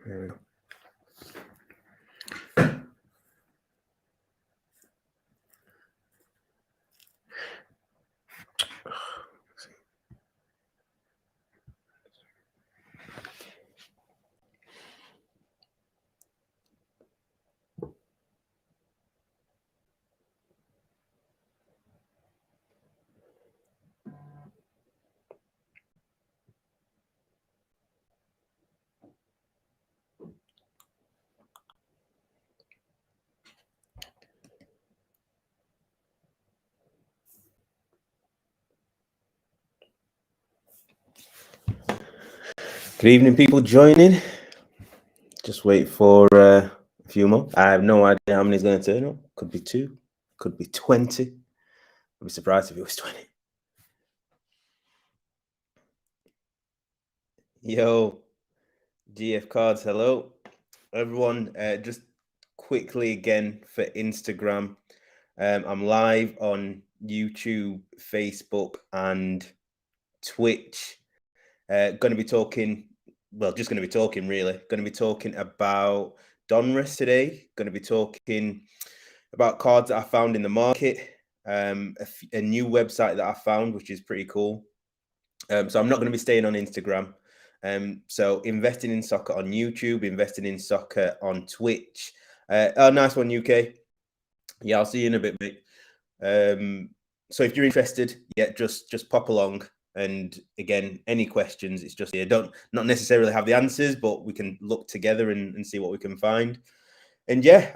There we go. Good evening, people joining. Just wait for a few more. I have no idea how many is going to turn up. Could be 2, could be 20. I'd be surprised if it was 20. Yo, GF Cards, hello. Everyone, just quickly again for Instagram. I'm live on YouTube, Facebook, and Twitch. Going to be talking, just going to be talking really. Going to be talking about Donruss today. Going to be talking about cards that I found in the market. A new website that I found, which is pretty cool. So I'm not going to be staying on Instagram. So investing in soccer on YouTube, investing in soccer on Twitch. Oh, nice one, UK. Yeah, I'll see you in a bit, mate. So if you're interested, just pop along. And again, any questions, it's just here. Not necessarily have the answers, but we can look together and see what we can find. And just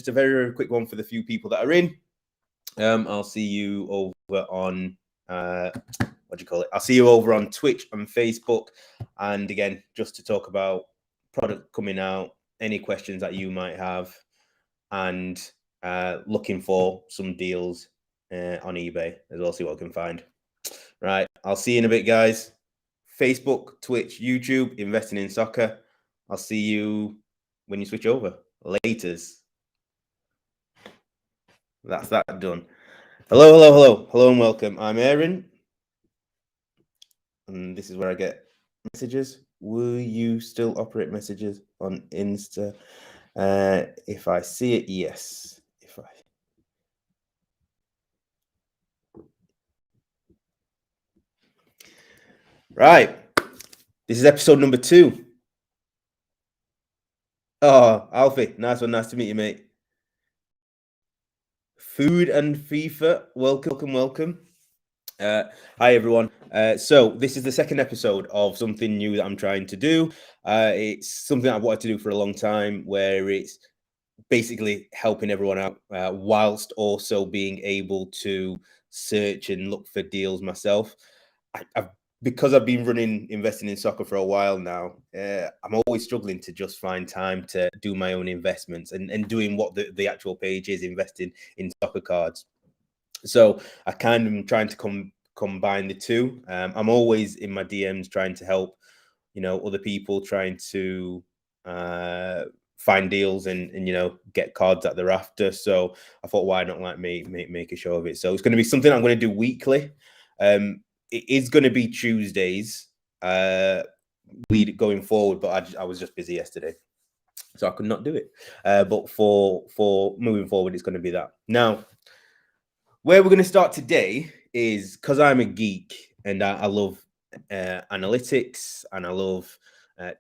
a very, very quick one for the few people that are in. I'll see you over on I'll see you over on Twitch and Facebook. And again, just to talk about product coming out, any questions that you might have, and looking for some deals on eBay as well. See what I can find. Right, I'll see you in a bit, guys. Facebook, Twitch, YouTube, investing in soccer. I'll see you when you switch over. Laters. That's that done. Hello, and welcome. I'm Aaron, and this is where I get messages. Will you still operate messages on Insta? If I see it, yes. Right, this is episode number 2. Oh, Alfie, nice one. Nice to meet you, mate. Food and FIFA, welcome. Hi, everyone. So this is the second episode of something new that I'm trying to do. It's something I've wanted to do for a long time, where it's basically helping everyone out whilst also being able to search and look for deals myself. Because I've been investing in soccer for a while now, I'm always struggling to just find time to do my own investments and doing what the actual page is, investing in soccer cards. So I kind of am trying to combine the two. I'm always in my DMs trying to help, other people trying to find deals and get cards that they're after. So I thought, why not make a show of it? So it's going to be something I'm going to do weekly. It is going to be Tuesdays going forward, but I was just busy yesterday, so I could not do it. But for moving forward, it's going to be that. Now, where we're going to start today is, because I'm a geek and I love analytics, and I love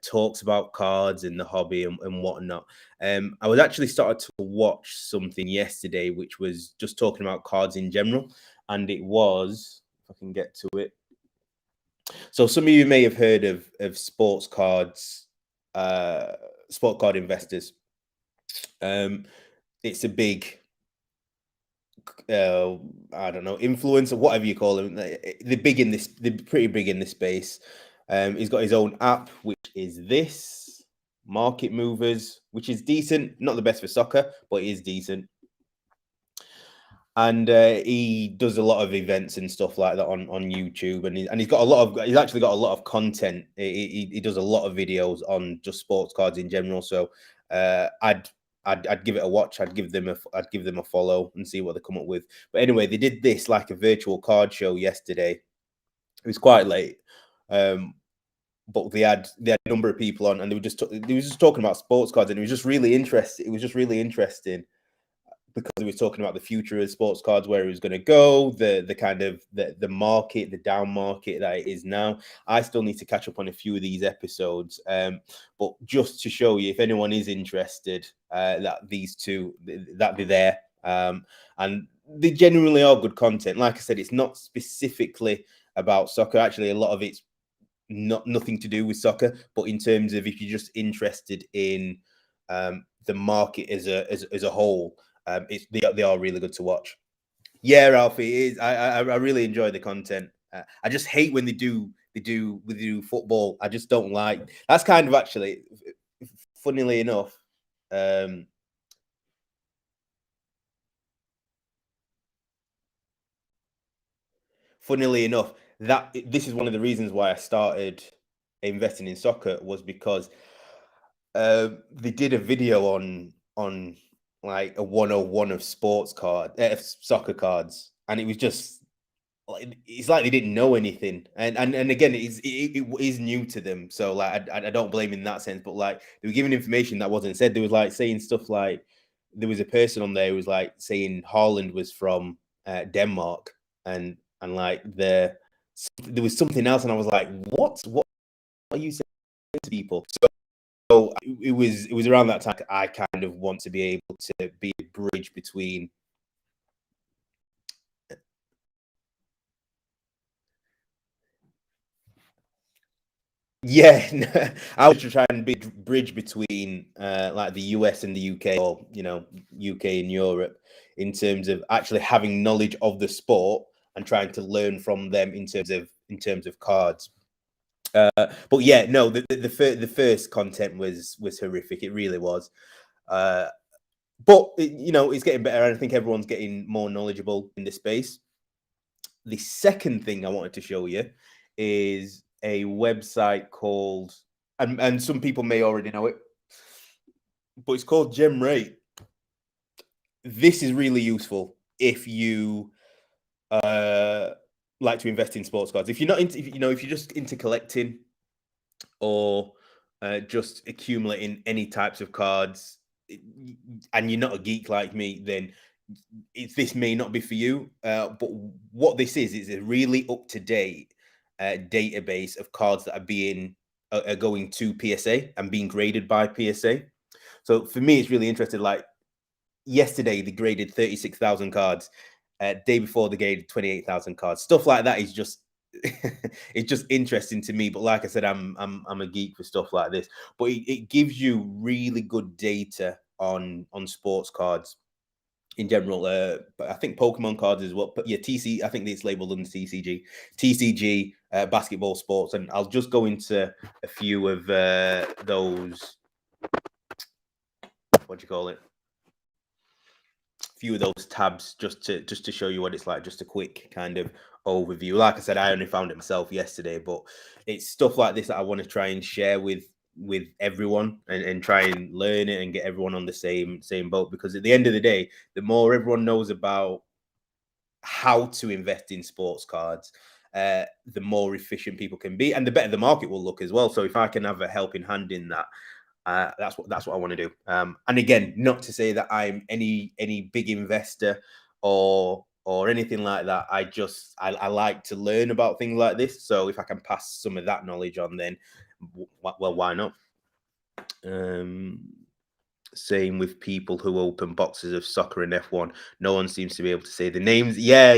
talks about cards and the hobby and whatnot. I was actually started to watch something yesterday, which was just talking about cards in general, and it was, if I can get to it. So some of you may have heard of sports cards, sport card investors. It's a big, I don't know, influencer, whatever you call them. They're pretty big in this space. He's got his own app, which is this Market Movers, which is decent. Not the best for soccer, but it is decent. And he does a lot of events and stuff like that on YouTube, and he's actually got a lot of content. He does a lot of videos on just sports cards in general. So I'd give it a watch. I'd give them a follow and see what they come up with. But anyway, they did this like a virtual card show yesterday. It was quite late. but they had a number of people on, and they were just talking about sports cards, and it was just really interesting. It was just really interesting because he was talking about the future of sports cards, where it was going to go, the kind of the market, the down market that it is now. I still need to catch up on a few of these episodes, but just to show you, if anyone is interested, that these two that they're there, and they genuinely are good content. Like I said, it's not specifically about soccer. Actually, a lot of it's nothing to do with soccer, but in terms of if you're just interested in the market as a whole, they are really good to watch. Yeah, Ralphie, it is. I really enjoy the content. I just hate when they do football. I just don't like. That's kind of actually, funnily enough. Funnily enough, that this is one of the reasons why I started investing in soccer, was because they did a video on like a 101 of soccer cards, and it was just like, it's like they didn't know anything, and again, it is new to them, so like I don't blame in that sense, but like they were giving information that wasn't said. They was like saying stuff like, there was a person on there who was like saying Haaland was from Denmark, and like there was something else, and I was like, what are you saying to people? So it was around that time I kind of want to be able to be a bridge between. Yeah, I was to try and be a bridge between like the US and the UK, or UK and Europe, in terms of actually having knowledge of the sport and trying to learn from them in terms of cards. But yeah, no, the first content was horrific. It really was. Uh, but it's getting better, and I think everyone's getting more knowledgeable in the space. The second thing I wanted to show you is a website called, and some people may already know it, but it's called GemRate. This is really useful if you uh, like to invest in sports cards. If you're not into, if you're just into collecting, or just accumulating any types of cards, and you're not a geek like me, then this may not be for you. But what this is a really up to date database of cards that are going to PSA and being graded by PSA. So for me, it's really interesting. Like yesterday, they graded 36,000 cards. Day before, they graded 28,000 cards. Stuff like that is just it's just interesting to me. But like I said, I'm a geek for stuff like this. But it gives you really good data on sports cards in general. But I think Pokemon cards as well. But yeah, I think it's labeled under TCG, basketball, sports, and I'll just go into a few of those. What do you call it? Few of those tabs, just to show you what it's like. Just a quick kind of overview. Like I said, I only found it myself yesterday, but it's stuff like this that I want to try and share with everyone, and try and learn it and get everyone on the same boat, because at the end of the day, the more everyone knows about how to invest in sports cards, the more efficient people can be, and the better the market will look as well. So if I can have a helping hand in that, that's what I want to do. And again, not to say that I'm any big investor or anything like that. I like to learn about things like this. So if I can pass some of that knowledge on, then well, why not? Um, Same with people who open boxes of soccer and F1. No one seems to be able to say the names. Yeah.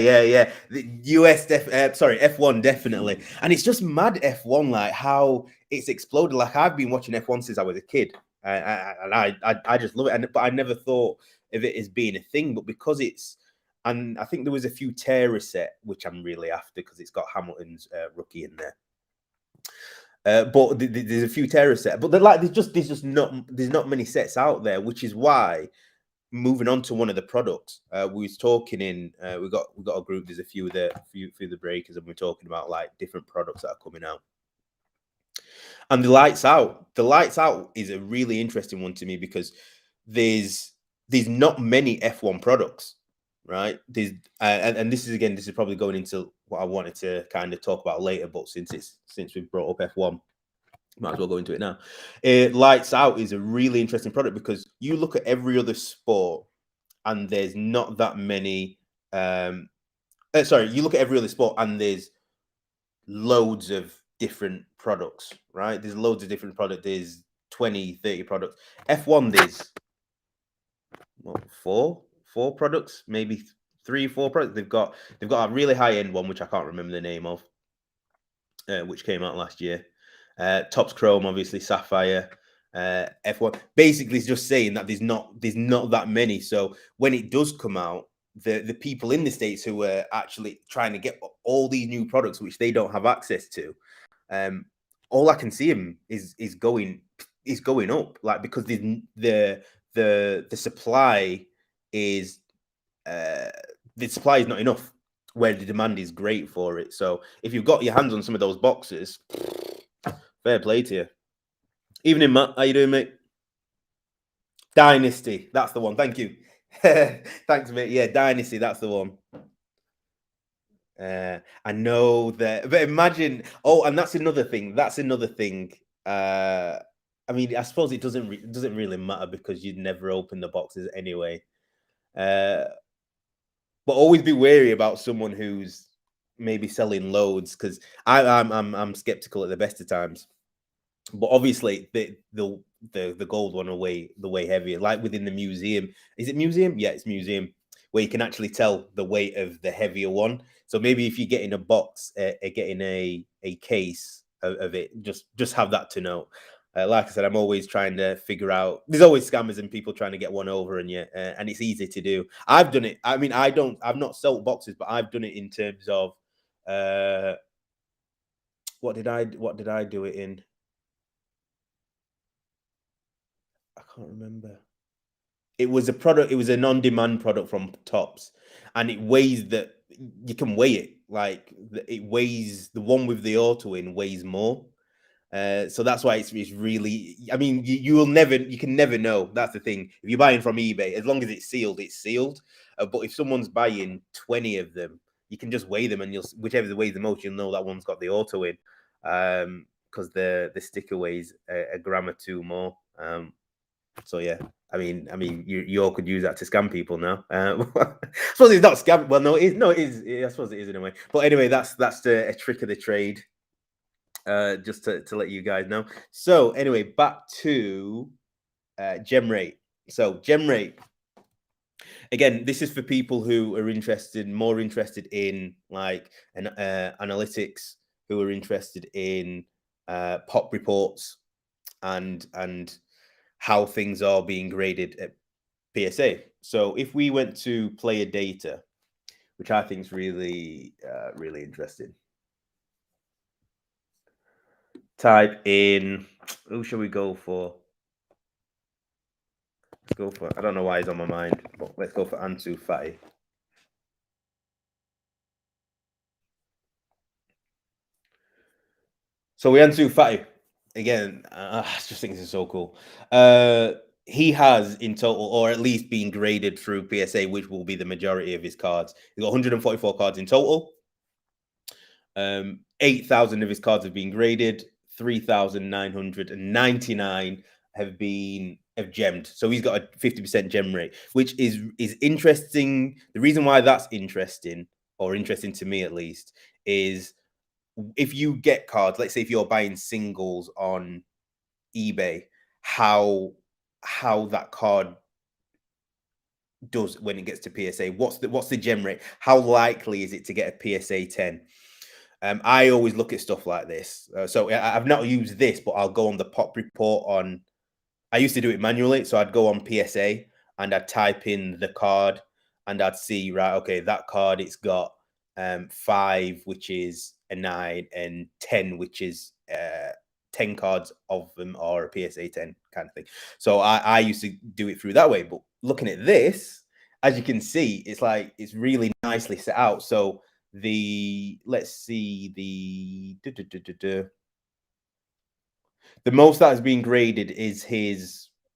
The sorry, F1 definitely. And it's just mad F1, like how it's exploded. Like I've been watching F1 since I was a kid, and I just love it. But I never thought of it as being a thing. But because and I think there was a few Terra set, which I'm really after because it's got Hamilton's rookie in there. But there's a few Terra sets, but there's not many sets out there, which is why, moving on to one of the products, we was talking in we got a group. There's a few of the breakers, and we're talking about like different products that are coming out. And the lights out is a really interesting one to me, because there's not many F1 products, right? There's and this is probably going into what I wanted to kind of talk about later, but since we've brought up F1, Might as well go into it now. Lights Out is a really interesting product because you look at every other sport and there's not that many. Sorry, you look at every other sport and there's loads of different products, right? There's loads of different products. There's 20, 30 products. F1, there's what, four products, maybe 3, 4 products. They've got a really high end one, which I can't remember the name of, which came out last year. Topps Chrome, obviously Sapphire. F1 basically is just saying that there's not that many. So when it does come out, the people in the States who are actually trying to get all these new products which they don't have access to, all I can see him is going up, like, because the supply is the supply is not enough where the demand is great for it. So if you've got your hands on some of those boxes, fair play to you. Evening, Matt. How you doing, mate? Dynasty. That's the one. Thank you. Thanks, mate. Yeah, Dynasty. That's the one. I know that, but imagine. Oh, and that's another thing. I mean, I suppose it doesn't really matter because you'd never open the boxes anyway. But always be wary about someone who's maybe selling loads, because I'm skeptical at the best of times. But obviously the gold one are the way heavier. Like within the museum, is it museum? Yeah, it's museum, where you can actually tell the weight of the heavier one. So maybe if you get in a box, getting a case of it, just have that to know. Like I said, I'm always trying to figure out. There's always scammers and people trying to get one over, and and it's easy to do. I've done it. I mean, I've not sold boxes, but I've done it in terms of what did I do it in? I can't remember. It was a product. It was an on-demand product from Tops, and it weighs that you can weigh it. Like it weighs, the one with the auto in weighs more. So that's why it's really. I mean, you can never know. That's the thing. If you're buying from eBay, as long as it's sealed, it's sealed. But if someone's buying 20 of them, you can just weigh them, and whichever weighs the most, you'll know that one's got the auto in. Because the sticker weighs a gram or two more. So yeah, I mean, you all could use that to scam people now. I suppose it's not scam. Well, no, it is. No, it is. I suppose it is in a way. But anyway, that's a trick of the trade. Just to let you guys know. So anyway, back to gem rate. So gem rate. Again, this is for people who are more interested in like analytics, who are interested in pop reports and how things are being graded at PSA. So if we went to player data, which I think is really interesting, type in, who shall we go for? Let's go for, I don't know why he's on my mind, but let's go for Ansu Fati. So we Ansu Fati again. I just think this is so cool. He has in total, or at least being graded through PSA, which will be the majority of his cards. He's got 144 cards in total. 8,000 of his cards have been graded. 3,999 have gemmed. So he's got a 50% gem rate, which is interesting. The reason why that's interesting, or interesting to me at least, is if you get cards, let's say if you're buying singles on eBay, how that card does when it gets to PSA. What's the gem rate? How likely is it to get a PSA 10? I always look at stuff like this. So I've not used this, but I'll go on the pop report on. I used to do it manually, so I'd go on PSA and I'd type in the card, and I'd see, right, okay, that card, it's got 5, which is a 9, and 10, which is 10 cards of them are a PSA 10 kind of thing. So I used to do it through that way. But looking at this, as you can see, it's really nicely set out. So let's see, the most that has been graded is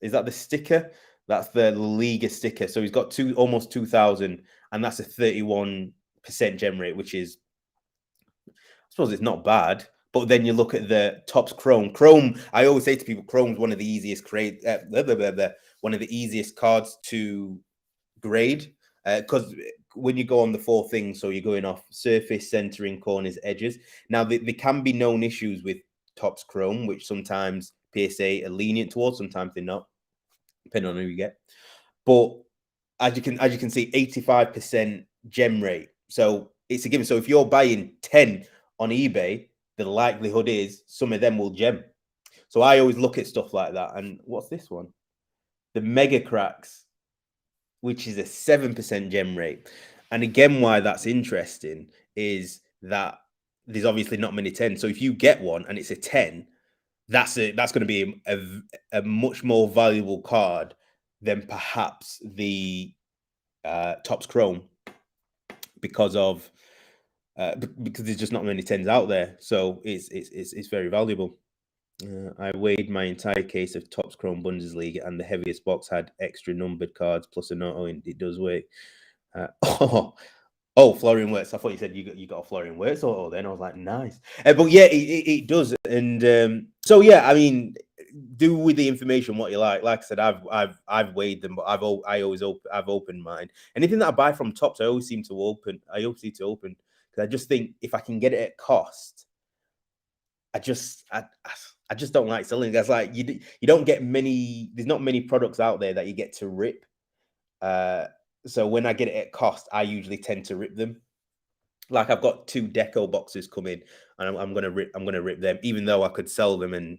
that the sticker? That's the Liga sticker. So he's got almost 2,000, and that's a 31% gem rate, which is, I suppose it's not bad, But then you look at the Topps Chrome. Chrome, I always say to people, Chrome's one of the easiest one of the easiest cards to grade, because when you go on the four things, so you're going off surface, centering, corners, edges. Now there can be known issues with Topps Chrome, which sometimes PSA are lenient towards, sometimes they're not, depending on who you get. But as you can see, 85% gem rate. So it's a given. So if you're buying 10 on eBay, the likelihood is some of them will gem. So I always look at stuff like that. And what's this one? The Mega Cracks, which is a 7% gem rate. And again, why that's interesting is that there's obviously not many 10. So if you get one and it's a 10, that's going to be a much more valuable card than perhaps the Topps Chrome, because there's just not many 10s out there. So it's very valuable. I weighed my entire case of Topps Chrome Bundesliga, and the heaviest box had extra numbered cards plus a note. And it does weigh. Florian Wirtz. I thought you said you got a Florian Wirtz auto. Then I was like, nice. But yeah, it does. And so yeah, I mean, do with the information what you like. Like I said, I've weighed them, but I've opened mine. Anything that I buy from Topps, I always seem to open. Because I just think if I can get it at cost, I just don't like selling it. That's like you don't get many. There's not many products out there that you get to rip. So when I get it at cost, I usually tend to rip them. Like I've got 2 deco boxes coming, and I'm gonna rip them, even though I could sell them and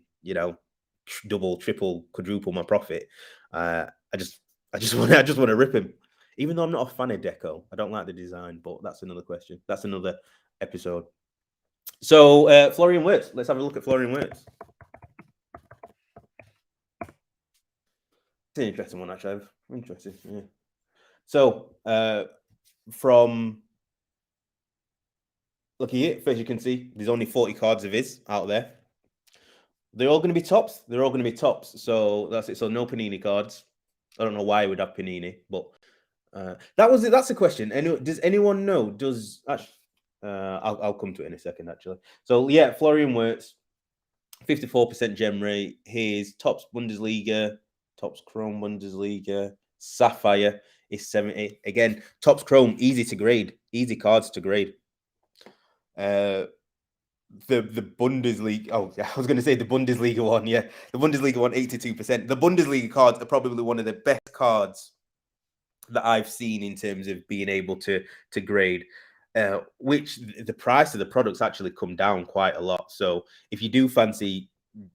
double, triple, quadruple my profit. I just want to rip them, even though I'm not a fan of deco. I don't like the design, but that's another question. That's another episode. So Florian Wirtz. Let's have a look at Florian Wirtz. It's an interesting one, actually. Interesting. Yeah. So from look here, as you can see, there's only 40 cards of his out there. They're all going to be tops. So that's it. So no Panini cards. I don't know why I would have Panini, but that's the question. Does anyone know? I'll come to it in a second, actually. So yeah, Florian Wirtz, 54% gem rate. His Topps Bundesliga, Topps Chrome Bundesliga, Sapphire is 70. Again, Topps Chrome, easy to grade, easy cards to grade. The Bundesliga. Oh, yeah, I was going to say the Bundesliga one. Yeah, the Bundesliga one, 82%. The Bundesliga cards are probably one of the best cards that I've seen in terms of being able to grade. Which the price of the products actually come down quite a lot. So if you do fancy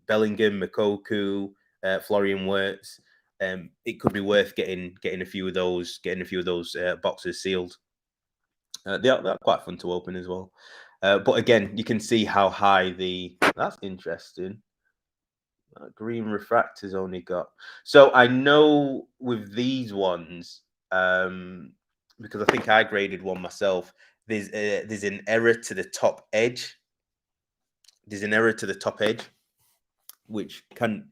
Bellingham, Makoku, Florian Wirtz, it could be worth getting a few of those boxes sealed. They're quite fun to open as well. But again, you can see how high that's interesting. Green refractor's only got. So I know with these ones, because I think I graded one myself, there's an error to the top edge. There's an error to the top edge, which can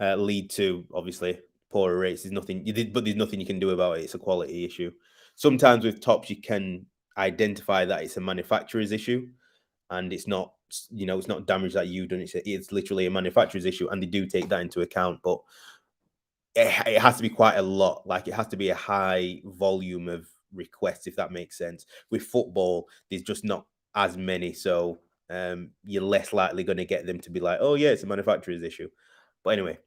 lead to obviously poorer rates. There's nothing you can do about it. It's a quality issue. Sometimes with tops, you can identify that it's a manufacturer's issue, and it's not damage that you've done. It's literally a manufacturer's issue, and they do take that into account. But it has to be quite a lot. Like it has to be a high volume of requests, if that makes sense. With football, there's just not as many, so you're less likely going to get them to be like, oh yeah, it's a manufacturer's issue. But anyway,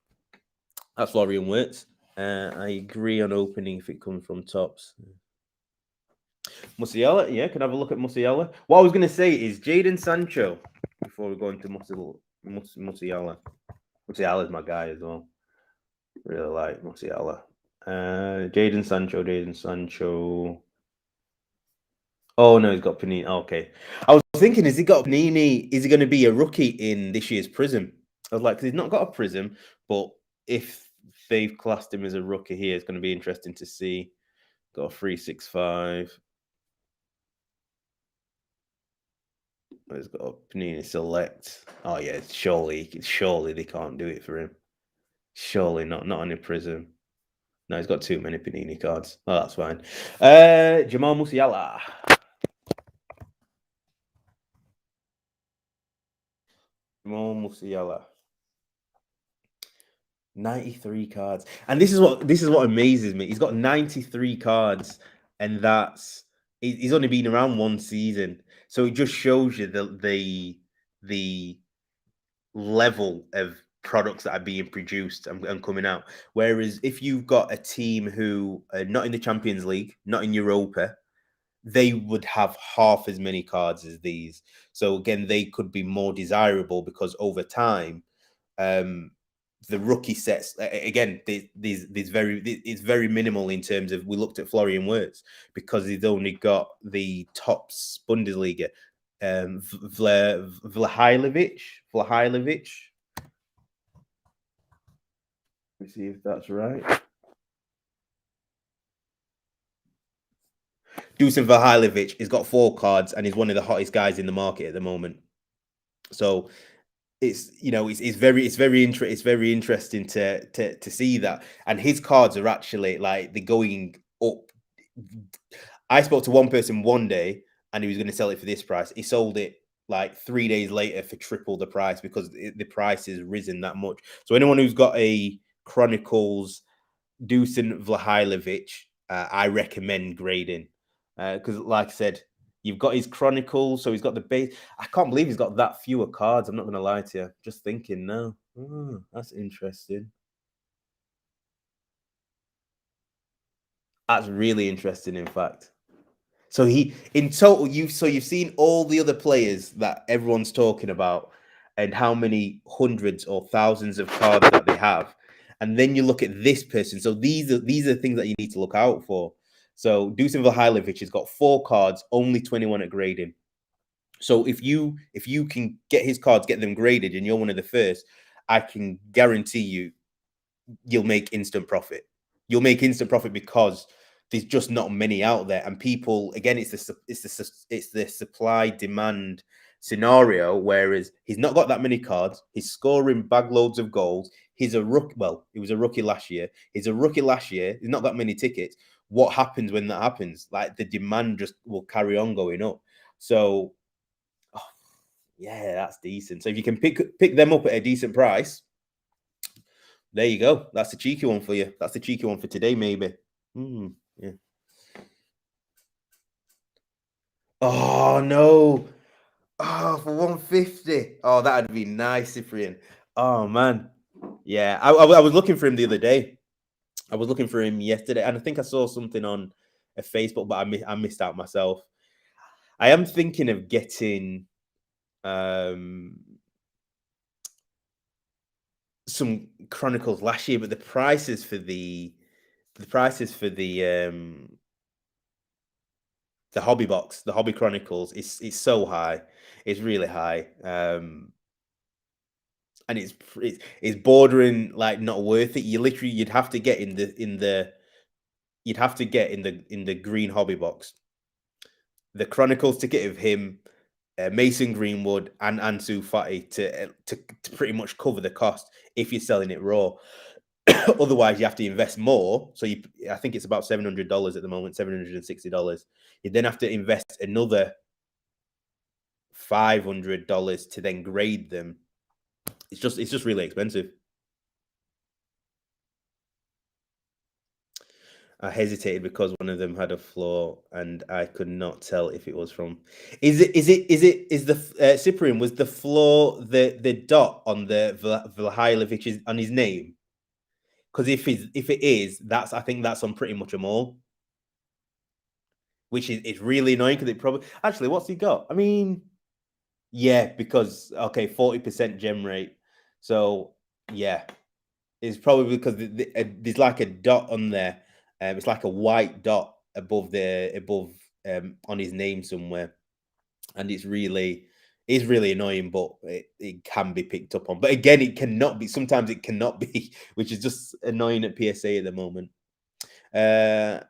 that's Florian Wirtz. I agree on opening if it comes from Topps. Musiala, yeah, can I have a look at Musiala? What I was going to say is Jaden Sancho, before we go into Musiala. Musiala's my guy as well. Really like Musiala. Jaden Sancho. Oh no, he's got Panini. Oh, okay. I was thinking, has he got Panini? Is he going to be a rookie in this year's Prism? I was like, 'cause he's not got a Prism, but if they've classed him as a rookie here, it's going to be interesting to see. Got a 365. He's got a Panini Select. Oh yeah, surely they can't do it for him. Surely not on a Prism. No, he's got too many Panini cards. Oh, that's fine. Jamal Musiala. Mo Musiala. 93 cards. And this is what amazes me. He's got 93 cards, and he's only been around one season. So it just shows you the level of products that are being produced and coming out. Whereas if you've got a team who are not in the Champions League, not in Europa, they would have half as many cards as these. So again, they could be more desirable because over time, um, the rookie sets again. These very it's very minimal in terms of we looked at Florian Wirtz because he's only got the tops Bundesliga. Vlahailovic. Let me see if that's right. Dusan Vlahailovic has got 4 cards and he's one of the hottest guys in the market at the moment. So it's very interesting to see that, and his cards are actually like they're going up. I spoke to one person one day and he was going to sell it for this price. He sold it like 3 days later for triple the price because the price has risen that much. So anyone who's got a Chronicles Dusan Vlahailovic, I recommend grading because, like I said, you've got his Chronicles, so he's got the base. I can't believe he's got that fewer cards. I'm not going to lie to you. Just thinking now. Oh, that's interesting. That's really interesting, in fact. So in total, you've seen all the other players that everyone's talking about, and how many hundreds or thousands of cards that they have, and then you look at this person. So these are things that you need to look out for. So Dusan Vlahovic has got 4 cards, only 21 at grading. So if you can get his cards, get them graded, and you're one of the first, I can guarantee you'll make instant profit. You'll make instant profit because there's just not many out there, and people again, it's the supply demand scenario. Whereas he's not got that many cards, he's scoring bag loads of goals. He's a rookie. Well, he was a rookie last year. He's a rookie last year. He's not got many tickets. What happens when that happens? Like the demand just will carry on going up. So, oh, yeah, that's decent. So if you can pick them up at a decent price, there you go. That's a cheeky one for you. That's a cheeky one for today, maybe. Yeah. Oh no. Oh, for 150. Oh, that'd be nice, Cyprian. Oh man. Yeah. I was looking for him the other day. I was looking for him yesterday, and I think I saw something on a Facebook, but I missed out myself. I am thinking of getting um some Chronicles last year, but the hobby box, the hobby chronicles, it's so high. It's really high. And it's bordering like not worth it. You'd have to get you'd have to get in the green hobby box. The chronicles ticket of him, Mason Greenwood and Ansu Fati to pretty much cover the cost if you're selling it raw. Otherwise, you have to invest more. So I think it's about $700 at the moment, $760. You then have to invest another $500 to then grade them. It's just really expensive. I hesitated because one of them had a flaw, and I could not tell if it was from. Is the Cyprian, was the flaw the dot on the Vlahovic on his name? Because if it is, I think that's on pretty much them all, which is it's really annoying because it probably actually what's he got? I mean, yeah, because okay, 40% gem rate, so yeah, it's probably because there's like a dot on there. It's like a white dot above on his name somewhere, and it's really annoying, but it can be picked up on. But again, it cannot be. Sometimes it cannot be, which is just annoying at PSA at the moment. Uh,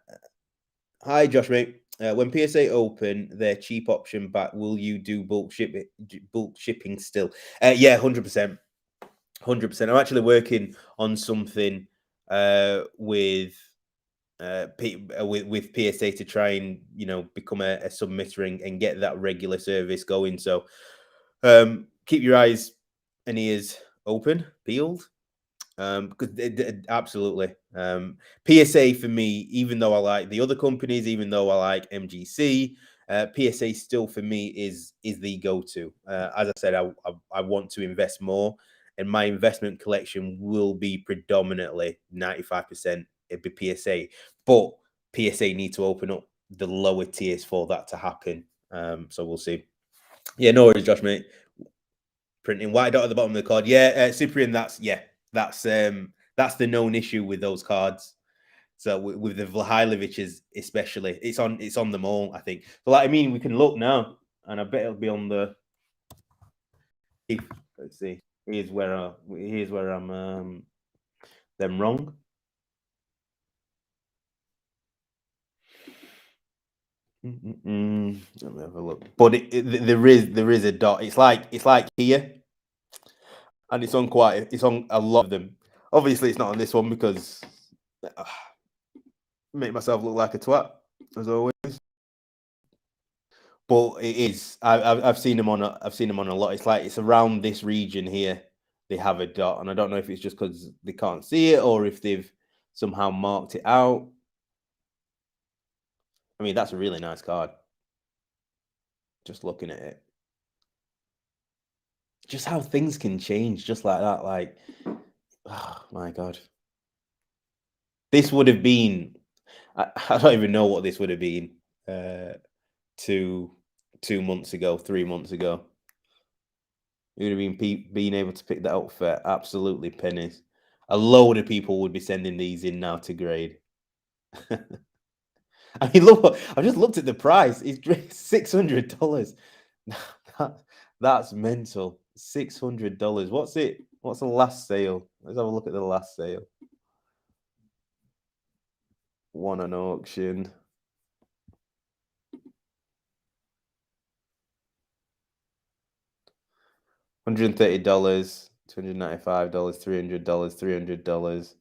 Hi, Josh, mate. When PSA open their cheap option back, will you do bulk shipping still? Yeah, 100%. 100%. I'm actually working on something with PSA to try and become a submitter and get that regular service going. So keep your eyes and he is open, peeled. Because absolutely. PSA for me, even though I like the other companies, even though I like MGC, PSA still for me is the go-to. As I said, I want to invest more, and my investment collection will be predominantly 95% it'd be PSA, but PSA need to open up the lower tiers for that to happen. So we'll see. Yeah, no worries, Josh, mate. Printing white dot at the bottom of the card. Yeah, Cyprian, that's the known issue with those cards. So with the Vlahoviches especially, it's on them all, I think. But like, I mean, we can look now, and I bet it'll be on the. Let's see. Here's where I'm them wrong. Let me have a look. But there is a dot. It's like here, and it's on a lot of them. Obviously, it's not on this one because make myself look like a twat as always. But it is. I've seen them on. I've seen them on a lot. It's like it's around this region here. They have a dot, and I don't know if it's just because they can't see it or if they've somehow marked it out. I mean, that's a really nice card. Just looking at it, just how things can change, just like that. Like, oh my god, this would have been. I don't even know what this would have been. 2 months ago, 3 months ago. You would have been able to pick that up for absolutely pennies. A load of people would be sending these in now to grade. I mean, look, I just looked at the price. It's $600. That's mental. $600. What's it? What's the last sale? Let's have a look at the last sale. One on auction. $130, $295, $300, $300.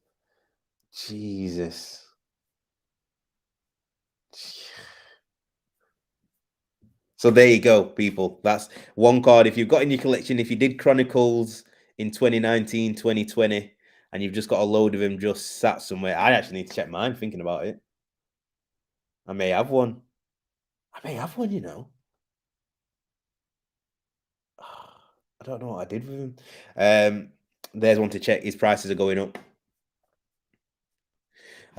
Jesus. So there you go, people. That's one card. If you've got in your collection, if you did Chronicles in 2019, 2020, and you've just got a load of them just sat somewhere, I actually need to check mine thinking about it. I may have one. You know. I don't know what I did with him. There's one to check. His prices are going up.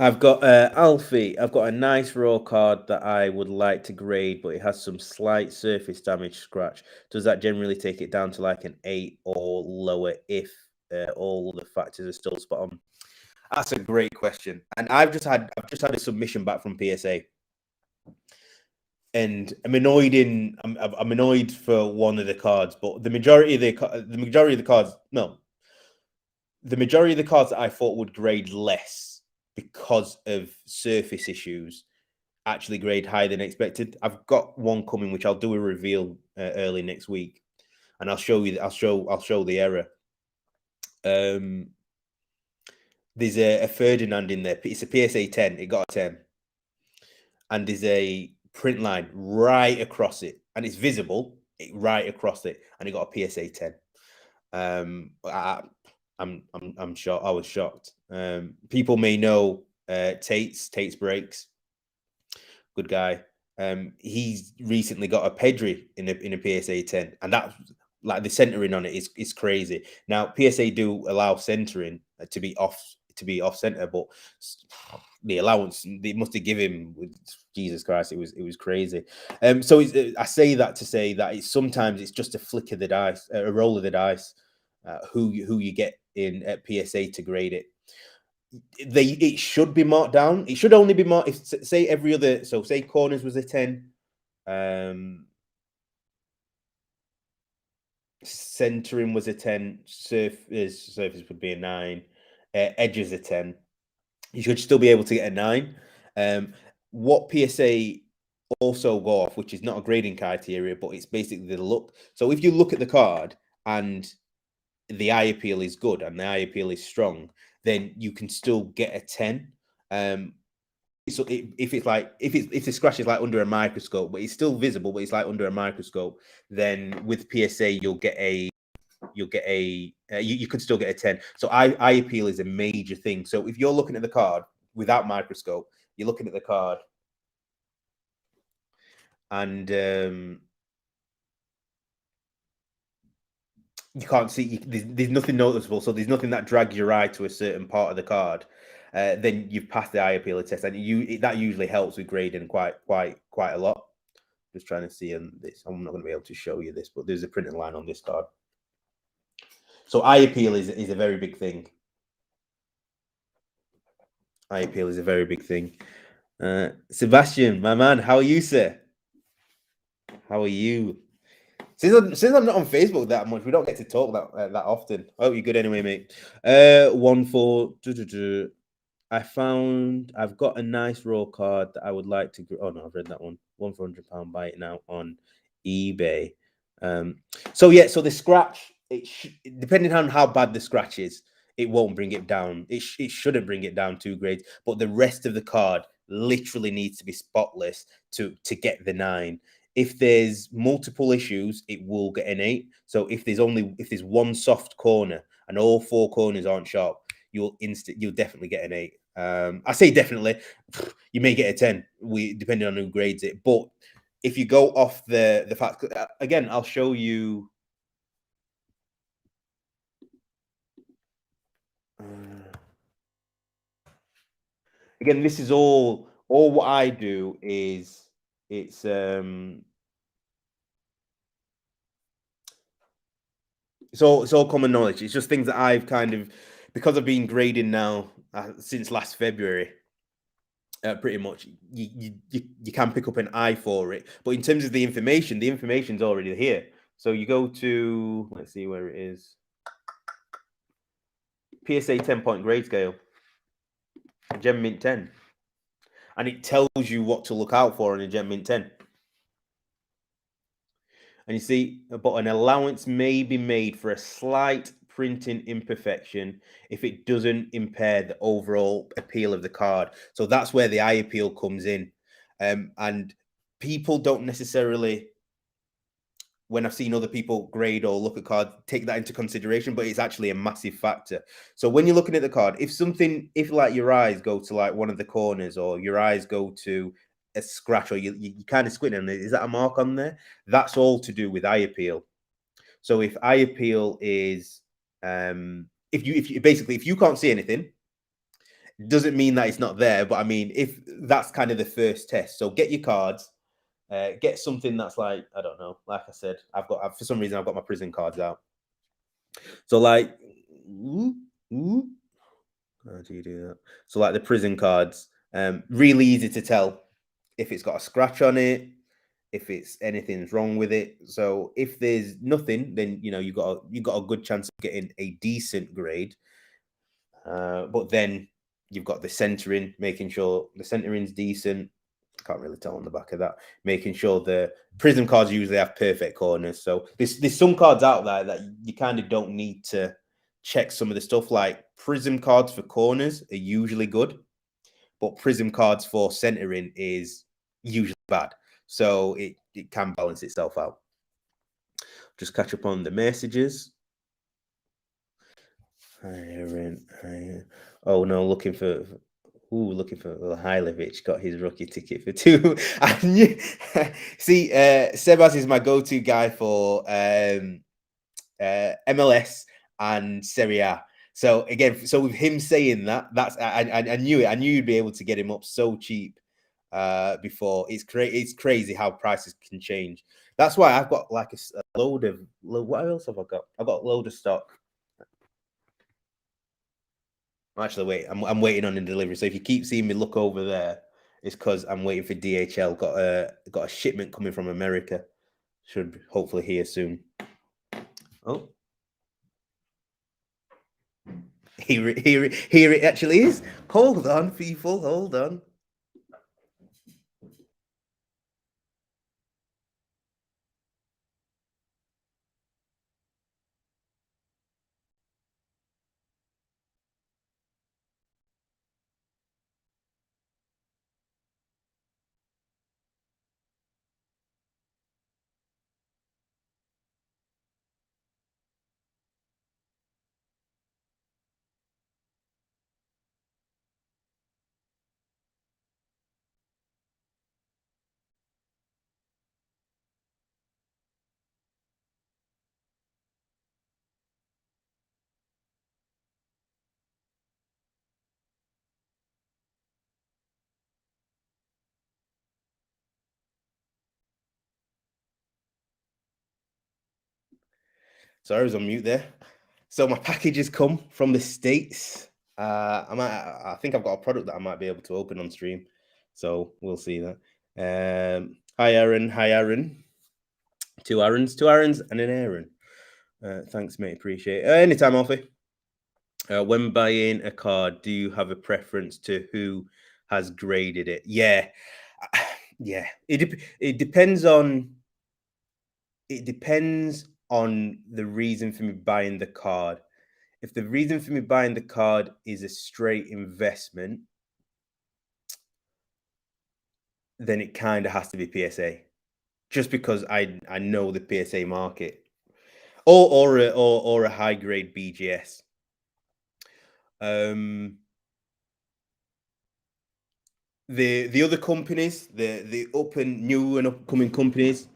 I've got Alfie. I've got a nice raw card that I would like to grade, but it has some slight surface damage scratch. Does that generally take it down to like an 8 or lower if all the factors are still spot on? That's a great question. And I've just had a submission back from PSA. And I'm annoyed for one of the cards, but the majority of the cards that I thought would grade less because of surface issues actually grade higher than expected. I've got one coming, which I'll do a reveal early next week, and I'll show you. I'll show the error. There's a Ferdinand in there. It's a PSA 10. It got a 10, and there's a print line right across it, and it's visible right across it, and it got a PSA 10. I'm shocked. I was shocked. People may know Tate's Breaks, good guy. He's recently got a Pedri in a PSA 10, and that like the centering on it is crazy. Now PSA do allow centering to be off center, but the allowance they must have given him with Jesus Christ, it was crazy. So I say that to say that sometimes it's just a flick of the dice, a roll of the dice, who you get in at PSA to grade it. It should be marked down. It should only be marked if say every other. So say corners was a 10. Centering was a 10. Surface would be a 9. Edges a 10. You should still be able to get a 9. What PSA also go off, which is not a grading criteria, but it's basically the look. So if you look at the card and the eye appeal is good and the eye appeal is strong, then you can still get a 10. So if the scratch is like under a microscope, but it's still visible, but it's like under a microscope, then with PSA you'll get a you'll get you could still get a 10. So eye appeal is a major thing. So if you're looking at the card without microscope, you're looking at the card and you can't see, there's nothing noticeable. So there's nothing that drags your eye to a certain part of the card. Then you've passed the eye appeal test, and that usually helps with grading quite a lot. Just trying to see in this. I'm not going to be able to show you this, but there's a printing line on this card. So eye appeal is a very big thing. Eye appeal is a very big thing. Sebastian, my man, how are you, sir? How are you? Since I'm not on Facebook that much, we don't get to talk that often. I hope you're good anyway, mate. 1-4. I've got a nice raw card that I would like to. Oh no, I've read that one. £1 for £100. Buy it now on eBay. So the scratch. Depending on how bad the scratch is, it won't bring it down. It shouldn't bring it down 2 grades. But the rest of the card literally needs to be spotless to get the 9. If there's multiple issues, it will get an 8. So if there's one soft corner and all 4 corners aren't sharp, you'll definitely get an 8. I say definitely. You may get a 10, depending on who grades it. But if you go off the fact, again, I'll show you. Again, this is all what I do is it's all common knowledge. It's just things that I've kind of, because I've been grading now since last February. Pretty much, you can pick up an eye for it, but in terms of the information's already here. So you go to, let's see where it is. PSA 10-point grade scale, Gem Mint 10, and it tells you what to look out for in a Gem Mint 10. And you see, but an allowance may be made for a slight printing imperfection if it doesn't impair the overall appeal of the card. So that's where the eye appeal comes in. And people don't necessarily, when I've seen other people grade or look at cards, take that into consideration, but it's actually a massive factor. So when you're looking at the card, if like your eyes go to like one of the corners, or your eyes go to a scratch, or you kind of squint and is that a mark on there? That's all to do with eye appeal. So if eye appeal is if you can't see anything, doesn't mean that it's not there. But I mean, if that's kind of the first test. So get your cards, get something that's like, I don't know, like I said, for some reason I've got my prison cards out. So like how do you do that? So like the prison cards, really easy to tell if it's got a scratch on it, if anything's wrong with it. So if there's nothing, then you got a good chance of getting a decent grade. But then you've got the centering, making sure the centering's decent. Can't really tell on the back of that. Making sure the prism cards usually have perfect corners. So there's some cards out there that you kind of don't need to check some of the stuff. Like prism cards for corners are usually good, but prism cards for centering is usually bad. So it can balance itself out. Just catch up on the messages. Oh no, looking for Hilevich got his rookie ticket for 2. I knew, see, Sebas is my go-to guy for MLS and Serie A. So again, with him saying that, I knew it. I knew you'd be able to get him up so cheap before. It's crazy how prices can change. That's why I've got like a load of. What else have I got? I've got a load of stock. Actually, wait. I'm waiting on the delivery. So if you keep seeing me look over there, it's because I'm waiting for DHL. Got a shipment coming from America. Should hopefully here soon. Oh, here it actually is. Hold on, people. Hold on. Sorry, I was on mute there. So my package has come from the States. I think I've got a product that I might be able to open on stream. So we'll see that. Hi, Aaron. Hi, Aaron. Two Aarons, and an Aaron. Thanks, mate. Appreciate it. Anytime, Alfie. When buying a card, do you have a preference to who has graded it? Yeah. Yeah. It depends on the reason for me buying the card. If the reason for me buying the card is a straight investment, then it kind of has to be PSA, just because I know the PSA market, or a high grade BGS. The other companies, the new and upcoming companies,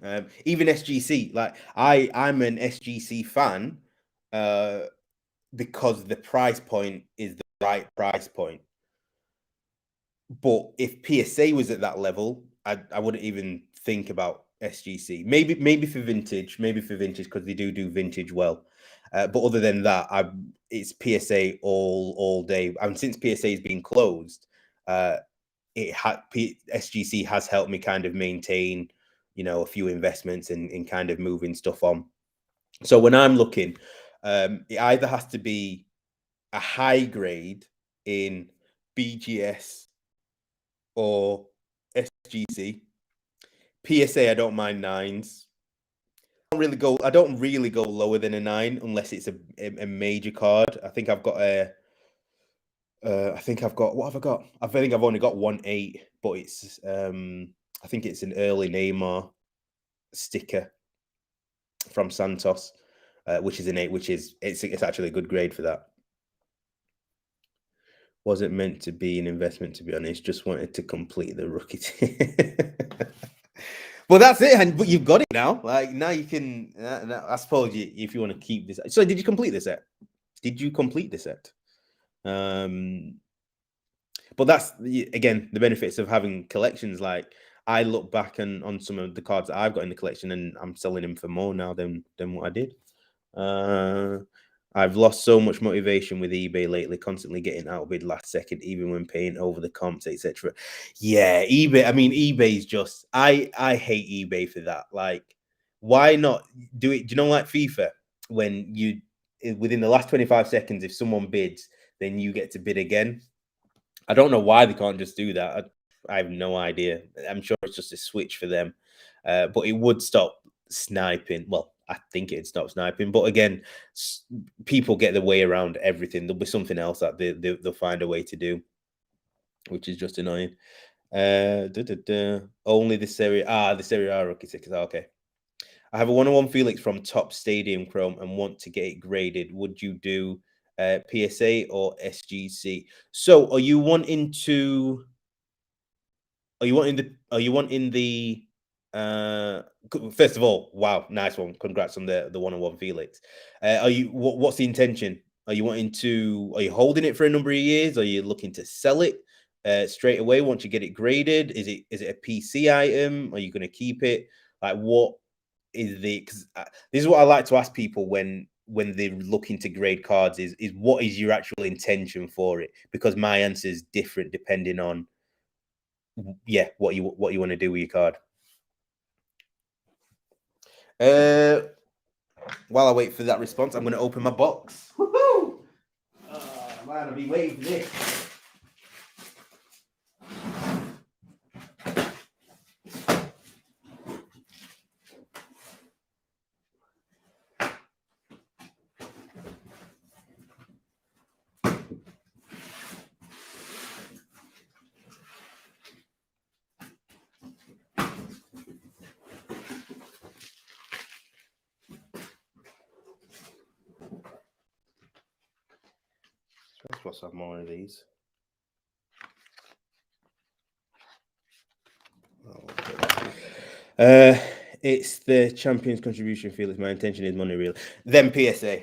even SGC. Like I'm an SGC fan, because the price point is the right price point. But if PSA was at that level, I wouldn't even think about SGC. Maybe for vintage, because they do vintage well. But other than that, it's PSA all day. And since PSA has been closed, SGC has helped me kind of maintain, a few investments in kind of moving stuff on. So when I'm looking, it either has to be a high grade in BGS or SGC. PSA, I don't mind nines. I don't really go lower than a 9 unless it's a major card. I think I've got what have I got? I think I've only got 1/8, but it's I think it's an early Neymar sticker from Santos, which is an 8, it's actually a good grade for that. Wasn't meant to be an investment, to be honest. Just wanted to complete the rookie team. Well, that's it, but you've got it now. Like now, you can. I suppose if you want to keep this. So, did you complete the set? Did you complete the set? But that's again the benefits of having collections. Like I look back on some of the cards that I've got in the collection, and I'm selling them for more now than what I did. I've lost so much motivation with eBay lately, constantly getting outbid last second, even when paying over the comps, etc. Yeah, eBay. I mean, eBay's just I hate eBay for that. Like, why not do it? Do you know, like FIFA, when within the last 25 seconds, if someone bids, then you get to bid again. I don't know why they can't just do that. I have no idea. I'm sure it's just a switch for them, but it would stop sniping. Well, I think it'd stop sniping, but again, people get their way around everything. There'll be something else that they'll find a way to do, which is just annoying. Only the Serie A rookie tickets. Okay. I have a 101 Felix from Top Stadium Chrome and want to get it graded. Would you do PSA or SGC? So, are you wanting the? First of all, wow, nice one. Congrats on the 101 Felix. What's the intention? Are you holding it for a number of years? Are you looking to sell it straight away once you get it graded? Is it a PC item? Are you going to keep it? Like, what is because this is what I like to ask people when they're looking to grade cards is what is your actual intention for it? Because my answer is different depending on what you want to do with your card. While I wait for that response, I'm going to open my box. Woohoo! Man, I'll be waiting for this. I'm supposed to have more of these. It's the champion's contribution Felix. My intention is money real. Then PSA.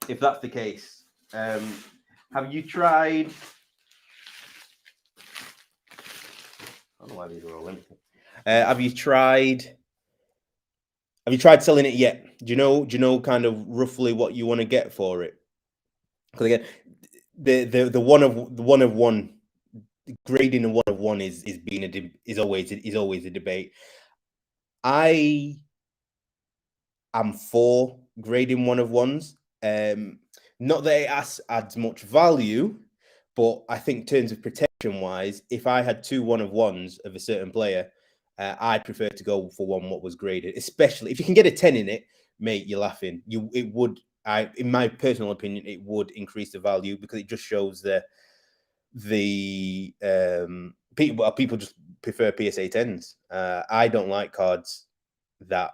If that's the case, have you tried? I don't know why these are all empty. Have you tried Have you tried selling it yet? Do you know kind of roughly what you want to get for it? Because again, the one of one grading a one of one is being is always a debate. I am for grading one of ones. Not that it adds much value, but I think in terms of protection wise, if I had two one of ones of a certain player, I'd prefer to go for one what was graded, especially if you can get a 10 in it, mate, you're laughing. It would, in my personal opinion, it would increase the value because it just shows the people just prefer PSA 10s. I don't like cards that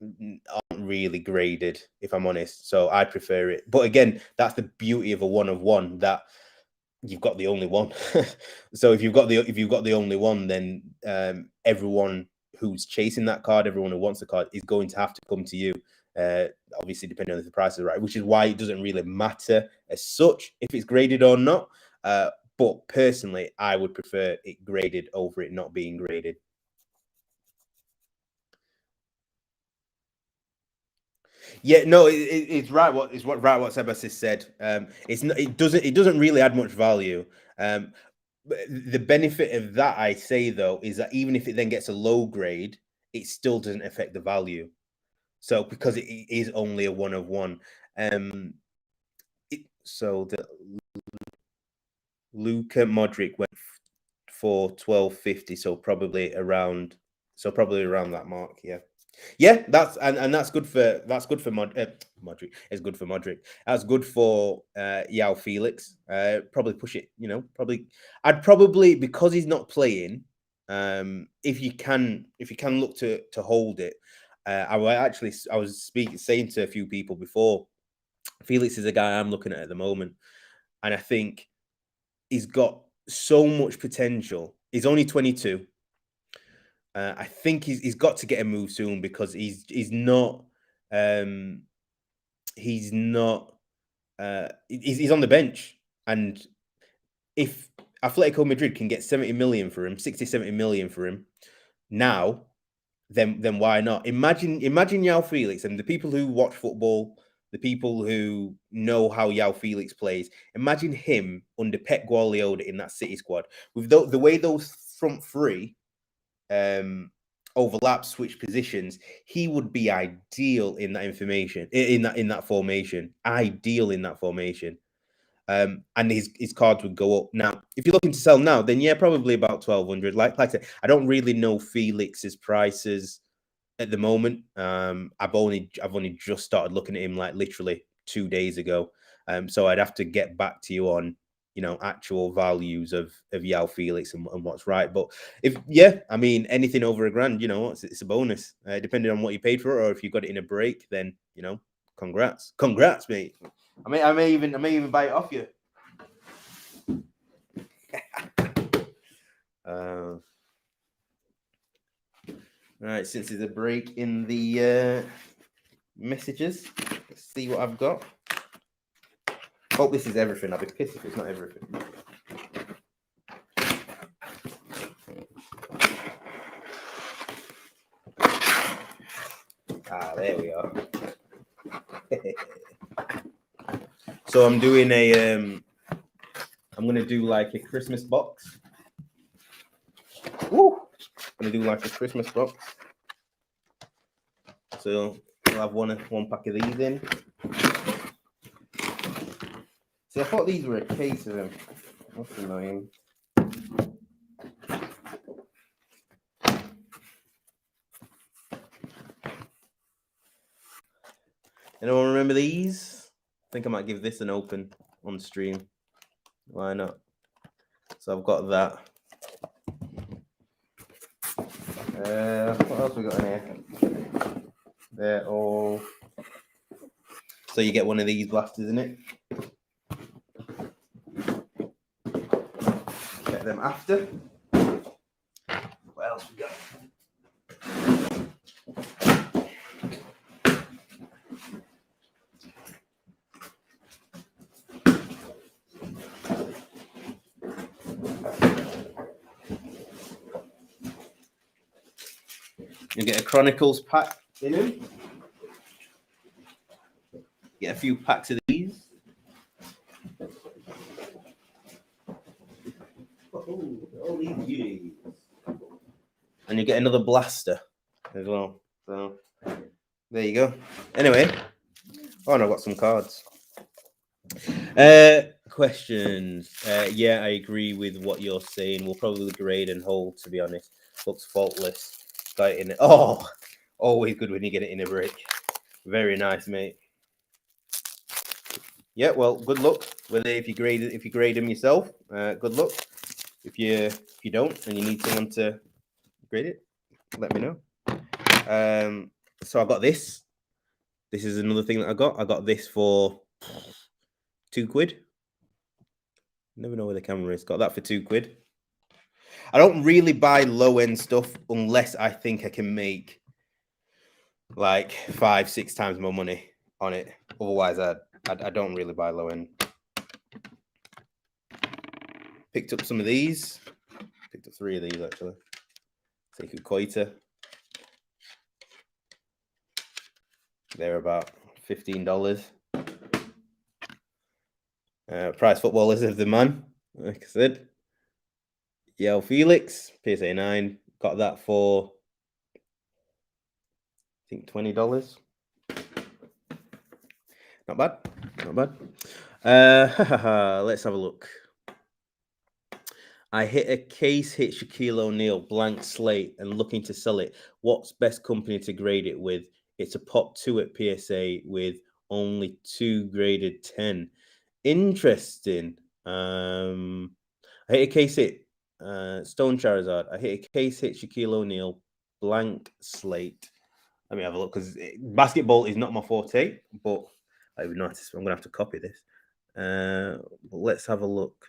aren't really graded, if I'm honest. So I prefer it. But again, that's the beauty of a one of one, that you've got the only one. So if you've got the only one, then everyone who's chasing that card, everyone who wants the card, is going to have to come to you. Obviously, depending on if the price is right, which is why it doesn't really matter as such if it's graded or not. But personally, I would prefer it graded over it not being graded. Yeah, no, it's right. What Sebas said. It doesn't really add much value. But the benefit of that, I say though, is that even if it then gets a low grade, it still doesn't affect the value. So because it is only a one of one. So the Luka Modric went for 12.50, so probably around that mark. Yeah, that's good for Modric. It's good for Modric. That's good for Yao Felix. Probably push it. I'd probably, because he's not playing. If you can look to hold it. I was saying to a few people before. Felix is a guy I'm looking at the moment, and I think he's got so much potential. He's only 22. I think he's got to get a move soon because he's not he's not he's on the bench, and if Atletico Madrid can get 70 million for him, 60-70 million for him now, then why not? Imagine Yao Felix, and the people who watch football, the people who know how Yao Felix plays, imagine him under Pep Guardiola in that City squad with the way those front three overlap, switch positions. He would be ideal in that formation. Ideal in that formation. And his cards would go up. Now, if you're looking to sell now, then yeah, probably about 1,200. Like I said, I don't really know Felix's prices at the moment. I've only just started looking at him like literally 2 days ago. So I'd have to get back to you on actual values of Yao Felix and what's right. But I mean anything over £1,000, it's a bonus. Depending on what you paid for it, or if you got it in a break, then congrats, mate. I may even buy it off you. Right, since there's a break in the messages, let's see what I've got. Hope this is everything. I'll be pissed if it's not everything. There we are. So I'm doing I'm gonna do like a Christmas box. Woo! I'm gonna do like a Christmas box. So I'll have one pack of these in. See, I thought these were a case of them. That's annoying. Anyone remember these? I think I might give this an open on stream. Why not? So I've got that. What else we got in here? They're all. So you get one of these blasters in it. Get them after. What else we got? You get a Chronicles pack in them. Get a few packs of these. Oh, all these beauties. And you get another blaster as well. So there you go. Anyway, and I've got some cards. Questions. Yeah, I agree with what you're saying. We'll probably grade and hold, to be honest. Looks faultless. Got it in it. Oh, always good when you get it in a brick. Very nice, mate. Yeah, well, good luck. Whether if you grade them yourself, good luck. If you don't and you need someone to grade it, let me know. So I got this. This is another thing that I got. I got this for £2. Never know where the camera is. Got that for £2. I don't really buy low end stuff unless I think I can make like 5-6 times more money on it. Otherwise, I don't really buy low end. Picked up some of these. Picked up 3 of these actually. Take a Koita. They're about $15. Prize footballers of the man, like I said. Yale Felix, PSA 9. Got that for I think $20. Not bad. Not bad. Let's have a look. I hit a case hit Shaquille O'Neal blank slate and looking to sell it. What's best company to grade it with? It's a pop 2 at PSA with only 2 graded 10. Interesting. I hit a case hit Stone Charizard. I hit a case hit Shaquille O'Neal blank slate. Let me have a look because basketball is not my forte, but I would notice I'm gonna have to copy this. But let's have a look.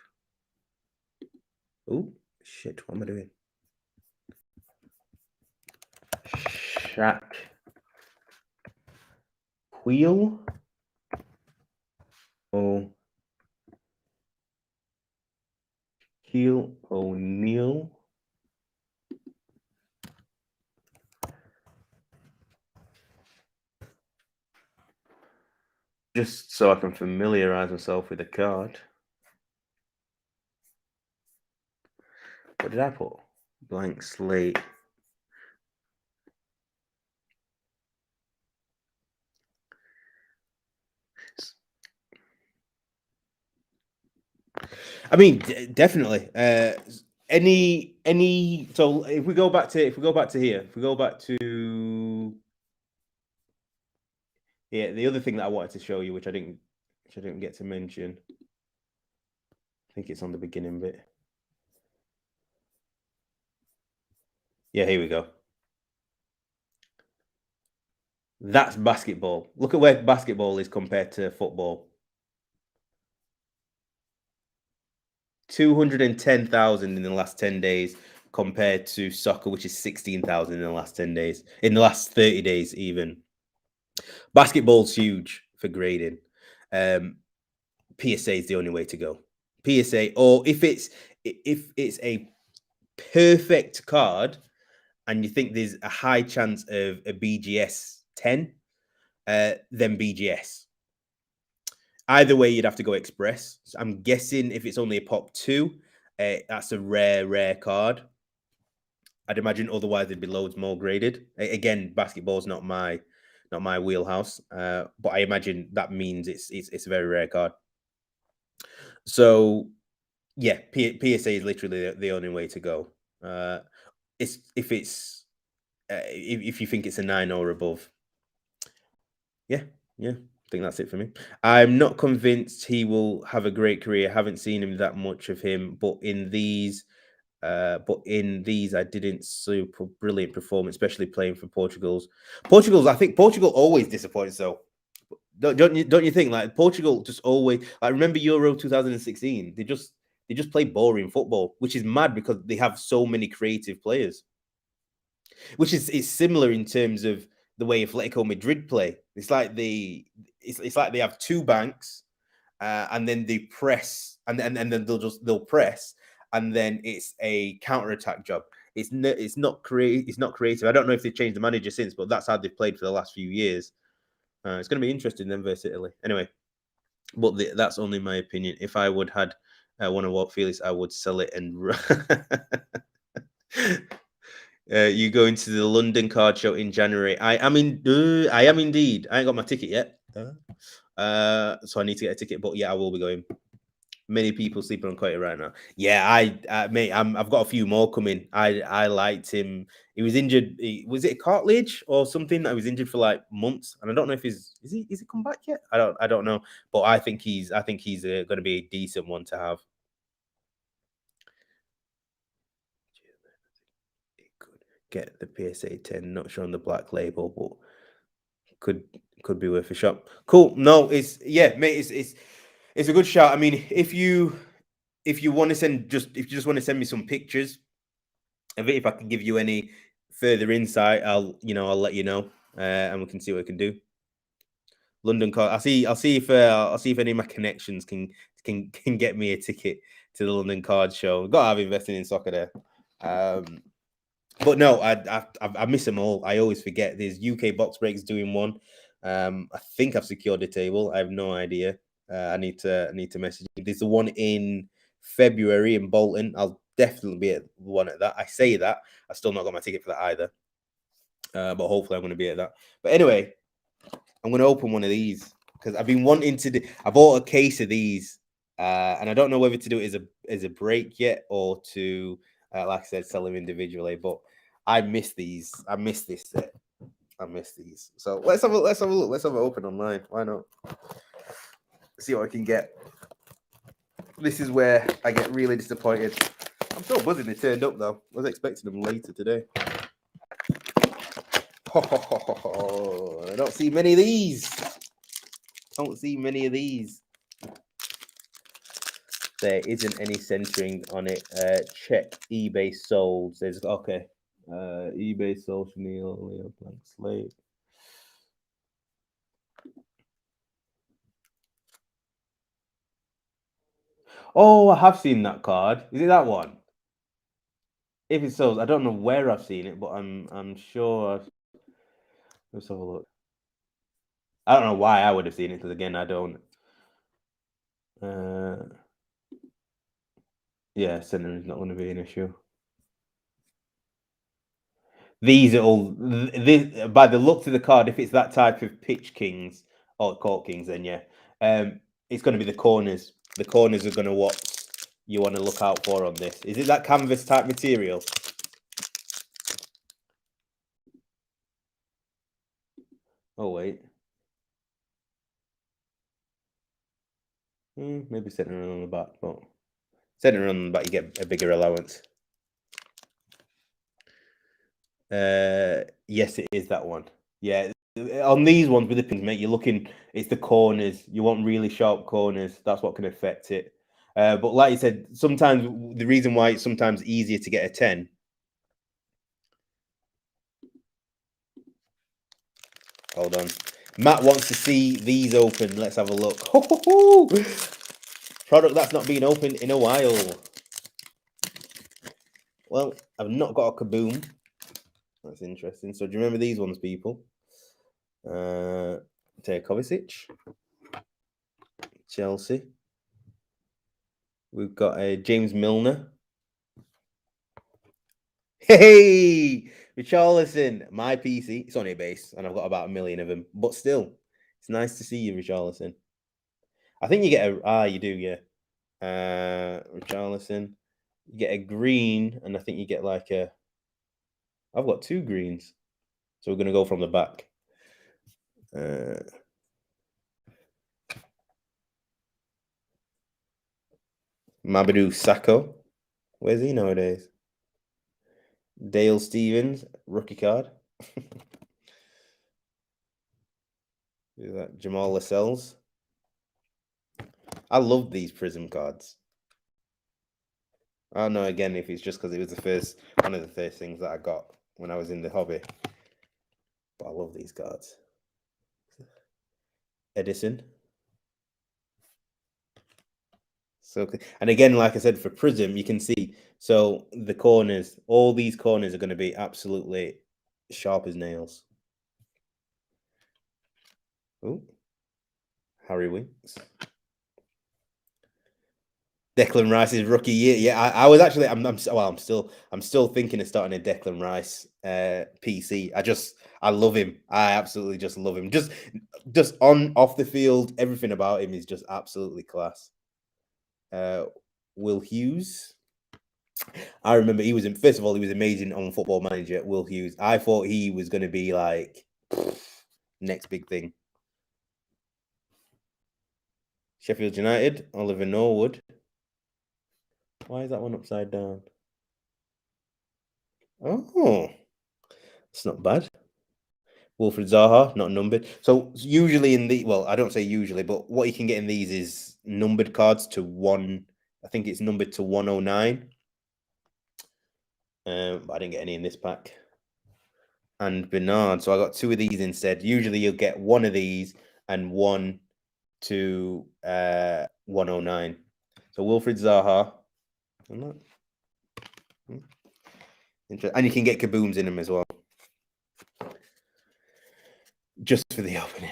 Oh shit! What am I doing? Shaq Wheel. Oh, Shaquille O'Neal. Just so I can familiarize myself with the card. What did I put? Blank slate. I mean, definitely. Any. So if we go back to here, if we go back to the other thing that I wanted to show you, which I didn't get to mention. I think it's on the beginning bit. Yeah, here we go. That's basketball. Look at where basketball is compared to football. 210,000 in the last 10 days compared to soccer, which is 16,000 in the last 10 days, in the last 30 days, even. Basketball's huge for grading. PSA is the only way to go. PSA, or if it's a perfect card and you think there's a high chance of a BGS 10, then BGS. Either way, you'd have to go express. So I'm guessing if it's only a pop 2, that's a rare card. I'd imagine otherwise there'd be loads more graded. Again, basketball's not my wheelhouse, but I imagine that means it's a very rare card. So yeah, PSA is literally the only way to go. If you think it's a 9 or above. Yeah. I think that's it for me. I'm not convinced he will have a great career. Haven't seen him that much of him, but in these, I didn't super brilliant performance, especially playing for Portugal's. I think Portugal always disappoints though. Don't you think like Portugal just always I remember Euro 2016. They just play boring football, which is mad because they have so many creative players. Which is similar in terms of the way Atletico Madrid play. It's like it's like they have 2 banks, and then they press, and then they'll press, and then it's a counter attack job. It's not creative. I don't know if they've changed the manager since, but that's how they've played for the last few years. It's going to be interesting then versus Italy. Anyway, but that's only my opinion. If I would had one of what Felix, I would sell it and. You going to the London card show in January? I am indeed. I ain't got my ticket yet. So I need to get a ticket. But yeah, I will be going. Many people sleeping on Coyote right now. Yeah, mate, I've got a few more coming. I liked him. He was injured. Was it a cartilage or something? I was injured for like months, and I don't know if is he come back yet? I don't know. But I think he's going to be a decent one to have. Get the PSA 10, not showing the black label, but could be worth a shot. Cool. No, it's mate. It's a good shot. I mean, if you want to if you just want to send me some pictures of it, if I can give you any further insight, I'll let you know, and we can see what we can do. London card. I'll see if any of my connections can get me a ticket to the London card show. Got to have invested in soccer there. But no, I miss them all. I always forget. There's UK Box Breaks doing one. I think I've secured a table. I have no idea. I need to message you. There's the one in February in Bolton. I'll definitely be at one at that. I say that. I still not got my ticket for that either. But hopefully I'm going to be at that. But anyway, I'm going to open one of these because I've been wanting to. I bought a case of these, and I don't know whether to do it as a break yet or to, like I said, sell them individually. But I miss these. I miss this set. I miss these. So let's have a look. Let's have it open online. Why not? See what I can get. This is where I get really disappointed. I'm so buzzing they turned up though. I was expecting them later today. I don't see many of these. There isn't any centering on it. Check eBay sold. There's okay. eBay sold Leo blank slate. Oh, I have seen that card. Is it that one? If it sells, I don't know where I've seen it, but I'm sure. Let's have a look. I don't know why I would have seen it because again, I don't. Yeah, centering is not going to be an issue. These are all by the looks of the card. If it's that type of pitch kings or court kings, then yeah, it's going to be the corners. The corners are going to what you want to look out for on this. Is it that canvas type material? Oh wait, maybe centering on the back, but centering on the back you get a bigger allowance. Yes, it is that one. Yeah, on these ones with the pins, mate, you're looking. It's the corners. You want really sharp corners. That's what can affect it. But like you said, sometimes the reason why it's sometimes easier to get a 10. Hold on. Matt wants to see these open. Let's have a look. Product that's not been opened in a while. Well, I've not got a kaboom. That's interesting. So do you remember these ones, people? Kovacic, Chelsea. We've got a James Milner. Hey, Richarlison, my PC. It's on a base, and I've got about 1 million of them. But still, it's nice to see you, Richarlison. I think you get you do, yeah. Richarlison, you get a green, and I think you get like a. I've got 2 greens, so we're gonna go from the back. Mamadou Sakho, where's he nowadays? Dale Stevens, rookie card. Is that Jamal Lascelles? I love these prism cards. I don't know again if it's just because it was one of the first things that I got when I was in the hobby. But I love these cards. Edison. So, and again, like I said, for Prism, you can see, so the corners, all these corners are going to be absolutely sharp as nails. Oh, Harry Winks. Declan Rice's rookie year. Yeah, I was actually. I'm still thinking of starting a Declan Rice PC. I love him. I absolutely just love him. Just on off the field, everything about him is just absolutely class. Will Hughes. I remember he was in. First of all, he was amazing on Football Manager. Will Hughes. I thought he was going to be like next big thing. Sheffield United. Oliver Norwood. Why is that one upside down? Oh, it's not bad. Wilfred Zaha, not numbered. So usually I don't say usually, but what you can get in these is numbered cards to one. I think it's numbered to 109. But I didn't get any in this pack. And Bernard, so I got two of these instead. Usually you'll get one of these and one to 109. So Wilfred Zaha. And you can get kabooms in them as well. Just for the opening.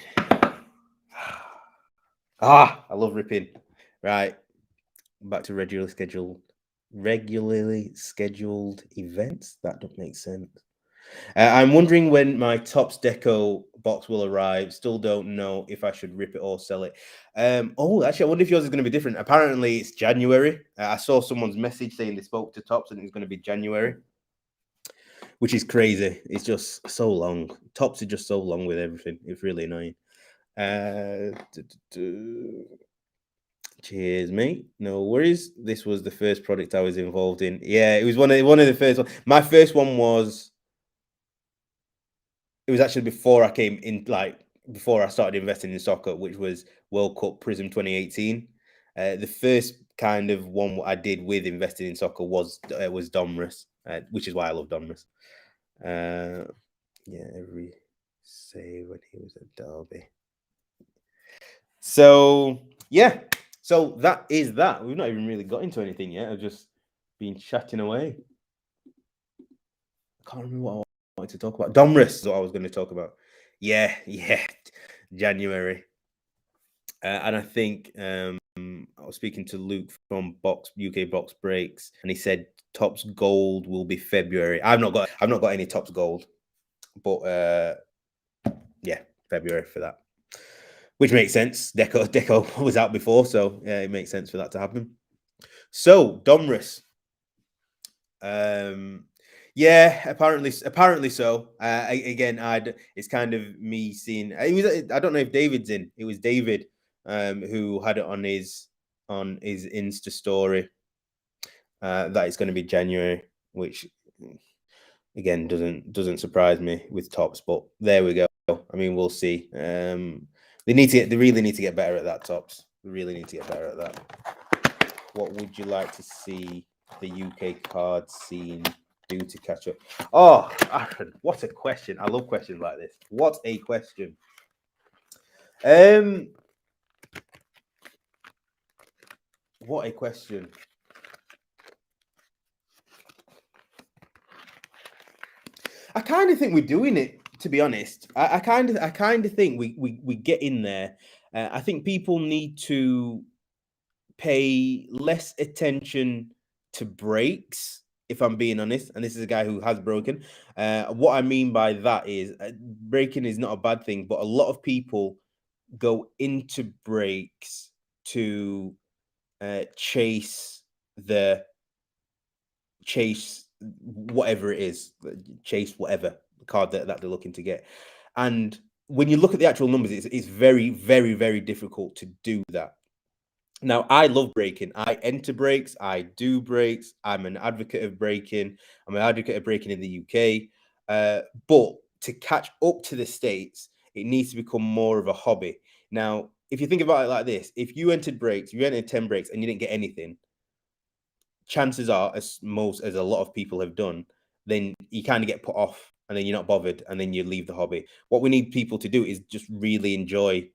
I love ripping. Right. Back to regularly scheduled events. That don't make sense. I'm wondering when my Tops Deco box will arrive. Still don't know if I should rip it or sell it. Actually, I wonder if yours is going to be different. Apparently, it's January. I saw someone's message saying they spoke to Tops and it's going to be January, which is crazy. It's just so long. Tops are just so long with everything. It's really annoying. Cheers, mate. No worries. This was the first product I was involved in. Yeah, it was one of the first ones. My first one was. It was actually before I came in, like before I started investing in soccer, which was World Cup Prism 2018. The first kind of one I did with investing in soccer was Domrus, which is why I love Domrus. Every save when he was at Derby. So yeah, so that is that. We've not even really got into anything yet. I've just been chatting away. I can't remember what I wanted to talk about. Domrus is what I was going to talk about. Yeah, January. And I think I was speaking to Luke from UK Box Breaks, and he said Tops Gold will be February. I've not got any Tops Gold, but February for that, which makes sense. Deco was out before, so yeah, it makes sense for that to happen. So Domrus, apparently so. Again, it's kind of me seeing. I don't know if David's in. It was David who had it on his Insta story that it's going to be January, which again doesn't surprise me with Tops, but there we go. I mean, we'll see. They really need to get better at that, Tops. They really need to get better at that. What would you like to see the UK card scene do to catch up? Oh, Aaron, what a question. I love questions like this. What a question. What a question. I kind of think we're doing it, to be honest. I kind of think we get in there. I think people need to pay less attention to breaks, if I'm being honest. And this is a guy who has broken. What I mean by that is breaking is not a bad thing, but a lot of people go into breaks to chase whatever it is, chase whatever card that they're looking to get. And when you look at the actual numbers, it's very, very, very difficult to do that. Now, I love breaking. I enter breaks. I do breaks. I'm an advocate of breaking. I'm an advocate of breaking in the UK. But to catch up to the States, it needs to become more of a hobby. Now, if you think about it like this, if you entered 10 breaks and you didn't get anything, chances are, as a lot of people have done, then you kind of get put off and then you're not bothered and then you leave the hobby. What we need people to do is just really enjoy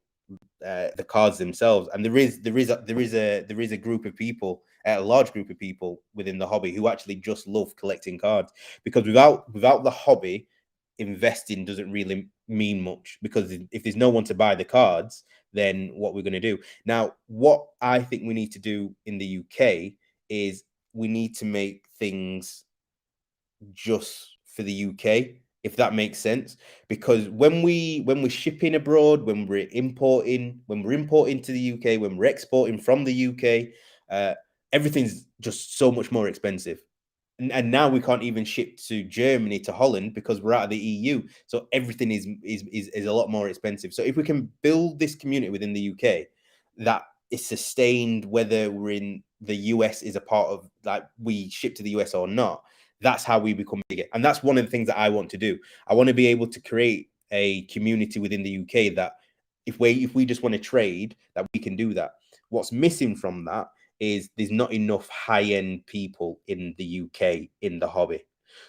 the cards themselves. And there is a group of people, a large group of people within the hobby who actually just love collecting cards, because without the hobby, investing doesn't really mean much, because if there's no one to buy the cards, then what we're going to do. Now, what I think we need to do in the UK is we need to make things just for the UK, if that makes sense. Because when we're shipping abroad, when we're importing to the UK, when we're exporting from the UK, everything's just so much more expensive. And now we can't even ship to Germany, to Holland, because we're out of the EU. So everything is a lot more expensive. So if we can build this community within the UK that is sustained, whether we're in the US is a part of, like, we ship to the US or not, that's how we become bigger. And that's one of the things that I want to do. I want to be able to create a community within the UK that if we just want to trade, that we can do that. What's missing from that is there's not enough high-end people in the UK in the hobby.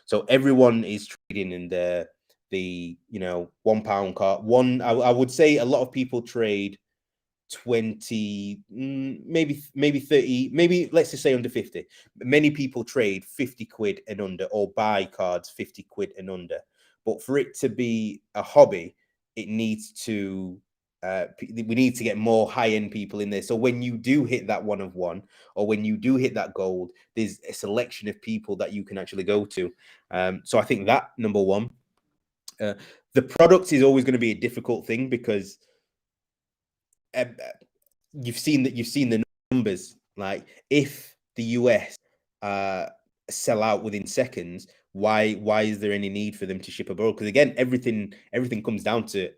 So everyone is trading in the £1 card. I would say a lot of people trade 20, maybe 30, maybe let's just say under 50. Many people trade 50 quid and under, or buy cards 50 quid and under. But for it to be a hobby, it needs to we need to get more high-end people in there. So when you do hit that 1 of 1, or when you do hit that gold, there's a selection of people that you can actually go to. So I think that, number one. The product is always going to be a difficult thing, because you've seen the numbers. Like, if the US sell out within seconds, why is there any need for them to ship abroad? Because again, everything comes down to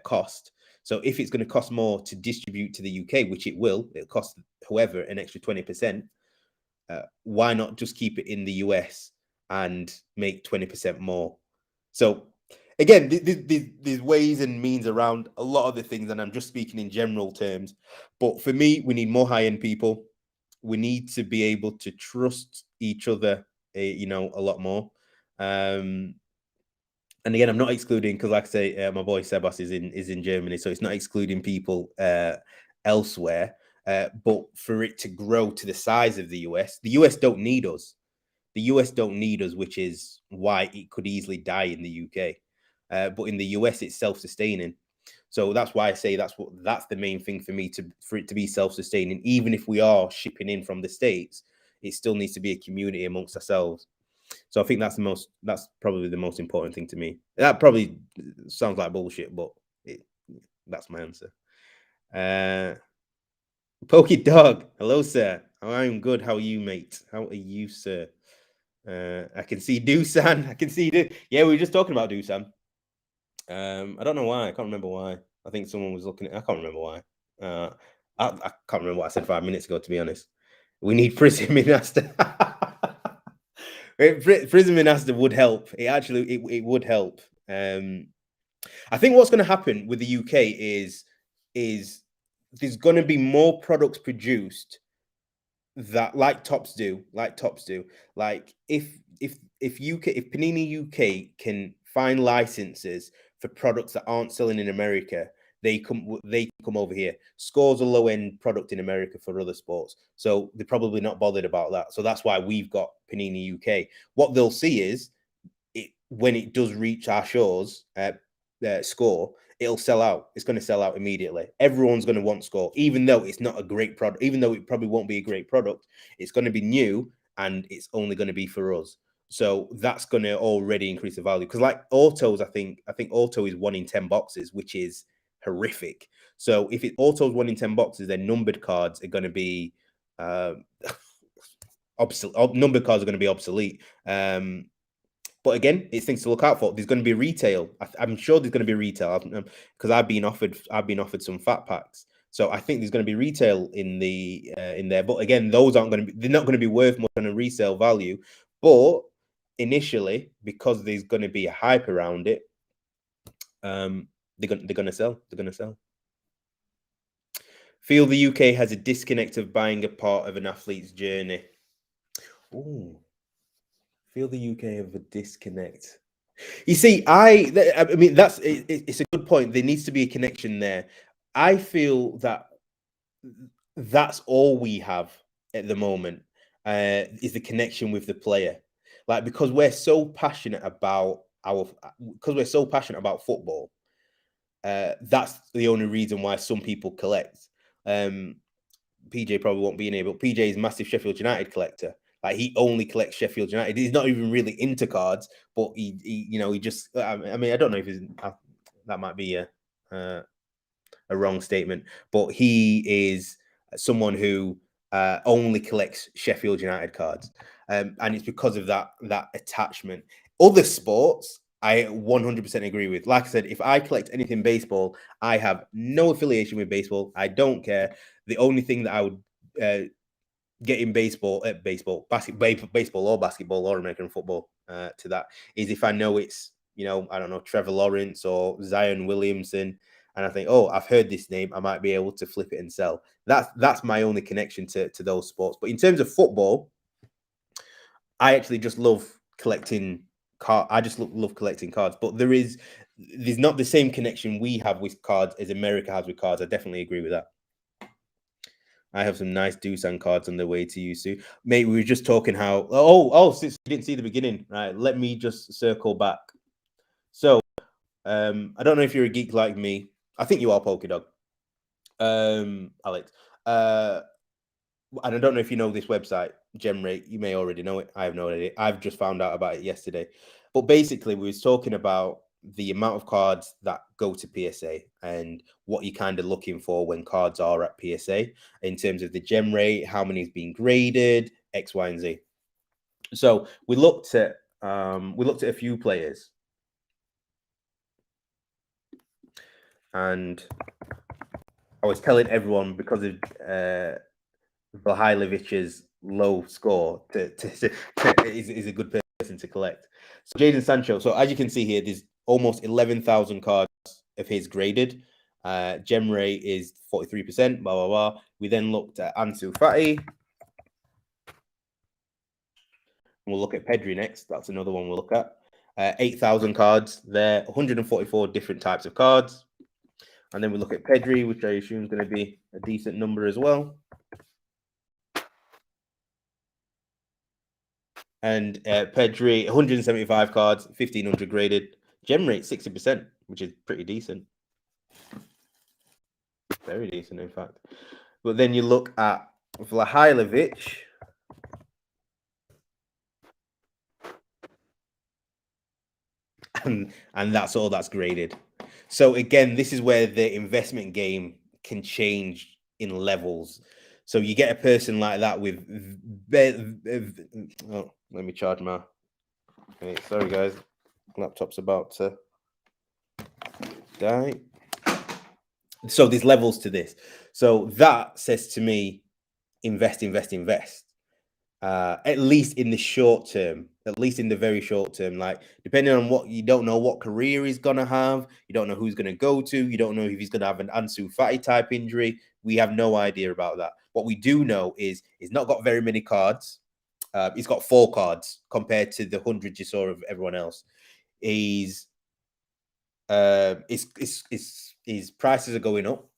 cost. So if it's going to cost more to distribute to the UK, which it'll cost whoever an extra 20%, why not just keep it in the US and make 20% more? So again, there's ways and means around a lot of the things, and I'm just speaking in general terms. But for me, we need more high-end people. We need to be able to trust each other, a lot more. And again, I'm not excluding, because, like I say, my boy Sebas is in Germany, so it's not excluding people elsewhere. But for it to grow to the size of the US don't need us. The US don't need us, which is why it could easily die in the UK. But in the US, it's self-sustaining. So that's why I say that's the main thing for me, for it to be self-sustaining. Even if we are shipping in from the States, it still needs to be a community amongst ourselves. So I think that's probably the most important thing to me. That probably sounds like bullshit, but that's my answer. Pokey Dog, hello, sir. I'm good. How are you, mate? How are you, sir? I can see Dusan. I can see yeah, we were just talking about Dusan. I don't know why. I can't remember why. I think someone was looking at. I can't remember why. I can't remember what I said 5 minutes ago. To be honest, we need Prism Master. Prism Master would help. It would help. I think what's going to happen with the UK is there's going to be more products produced that like Tops do. Like, if Panini UK can find licenses for products that aren't selling in America, they come over here. Score's a low end product in America for other sports, so they're probably not bothered about that. So that's why we've got Panini UK. What they'll see is, when it does reach our shores, Score, it'll sell out. It's going to sell out immediately. Everyone's going to want Score, even though it's not a great product. Even though it probably won't be a great product, it's going to be new, and it's only going to be for us. So that's going to already increase the value. Because, like, autos, I think auto is 1 in 10 boxes, which is horrific. So if auto's 1 in 10 boxes, then numbered cards are going to be obsolete. Numbered cards are going to be obsolete. But again, it's things to look out for. There's going to be retail. I'm sure there's going to be retail, because I've been offered some fat packs. So I think there's going to be retail in there. But again, those they're not going to be worth much on a resale value. But initially, because there's going to be a hype around it, they're going to sell. They're going to sell. Feel the UK has a disconnect of buying a part of an athlete's journey. Ooh. Feel the UK have a disconnect. You see, I mean, it's a good point. There needs to be a connection there. I feel that that's all we have at the moment, is the connection with the player. Like, because we're so passionate about football, that's the only reason why some people collect. PJ probably won't be in here, but PJ is a massive Sheffield United collector. Like, he only collects Sheffield United. He's not even really into cards, but he just. I mean, I don't know if that might be uh, a wrong statement, but he is someone who only collects Sheffield United cards, and it's because of that attachment. Other sports, I 100% agree with. Like I said, if I collect anything baseball, I have no affiliation with baseball. I don't care. The only thing that I would getting baseball or basketball or American football to that is if I know it's, I don't know, Trevor Lawrence or Zion Williamson, and I think, oh, I've heard this name, I might be able to flip it and sell. That's my only connection to those sports. But in terms of football, I actually just love collecting card. I just love collecting cards. But there's not the same connection we have with cards as America has with cards. I definitely agree with that. I have some nice Doosan cards on the way to you, Sue. Mate, we were just talking how. Since you didn't see the beginning, right? Let me just circle back. So, I don't know if you're a geek like me. I think you are, Polka Dog. Alex. And I don't know if you know this website, GemRate. You may already know it. I have no idea. I've just found out about it yesterday. But basically, we was talking about the amount of cards that go to PSA and what you're kind of looking for when cards are at PSA in terms of the gem rate, how many is being graded, X, Y, and Z. So we looked at a few players, and I was telling everyone because of Vlahovic's low score is a good person to collect. So Jaden Sancho. So as you can see here, there's almost 11,000 cards of his graded. Gem rate is 43%. Blah blah blah. We then looked at Ansu Fati. We'll look at Pedri next. That's another one we'll look at. 8,000 cards there, 144 different types of cards. And then we look at Pedri, which I assume is going to be a decent number as well. And Pedri, 175 cards, 1,500 graded. Gem rate, 60%, which is pretty decent. Very decent, in fact. But then you look at Vlahovic. And that's all that's graded. So again, this is where the investment game can change in levels. So you get a person like that with oh, let me charge my sorry guys, laptop's about to die. So there's levels to this. So that says to me, invest. At least in the short term, at least in the very short term. Like, depending on what, you don't know what career he's gonna have, you don't know who he's gonna go to, you don't know if he's gonna have an Ansu Fati type injury. We have no idea about that. What we do know is he's not got very many cards. He's got 4 cards compared to the 100 you saw of everyone else. He's his prices are going up,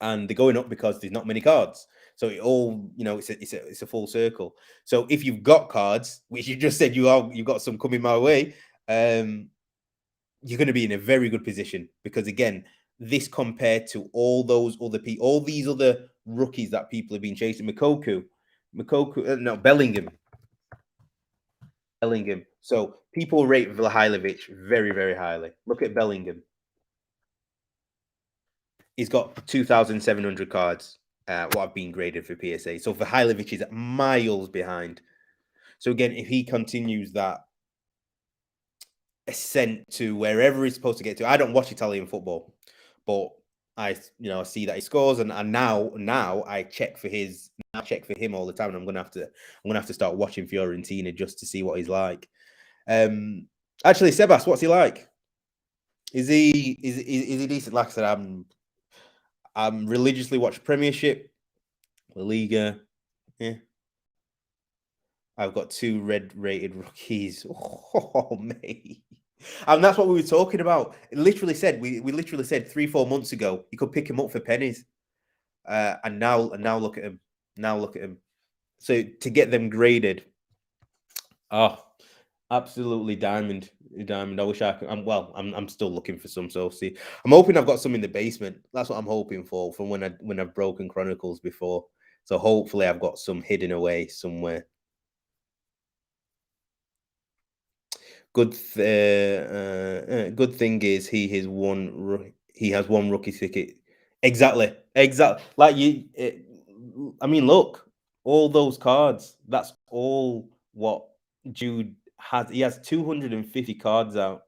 and they're going up because there's not many cards. So it all, it's a full circle. So if you've got cards, which you just said you've got some coming my way, you're going to be in a very good position, because again, this compared to all those other people, all these other rookies that people have been chasing, Bellingham. So people rate Vlahovic very, very highly. Look at Bellingham. He's got 2,700 cards. What have been graded for PSA. So Vlahovic is miles behind. So again, if he continues that ascent to wherever he's supposed to get to, I don't watch Italian football, but I see that he scores, and now I check for him all the time. And I'm gonna have to start watching Fiorentina just to see what he's like. Actually, Sebas, what's he like? Is he decent? Like I said, I'm religiously watch Premiership, La Liga. Yeah, I've got 2 red rated rookies. Oh, mate. And that's what we were talking about. It literally said we literally said 3-4 months ago you could pick him up for pennies. And now look at him. Now look at him. So to get them graded, oh, absolutely diamond, diamond. I wish I could. I'm still looking for some. So see, I'm hoping I've got some in the basement. That's what I'm hoping for from when I've broken Chronicles before. So hopefully I've got some hidden away somewhere. Good thing is he has one rookie ticket. Exactly. Like I mean, look, all those cards. That's all what Jude has. He has 250 cards out.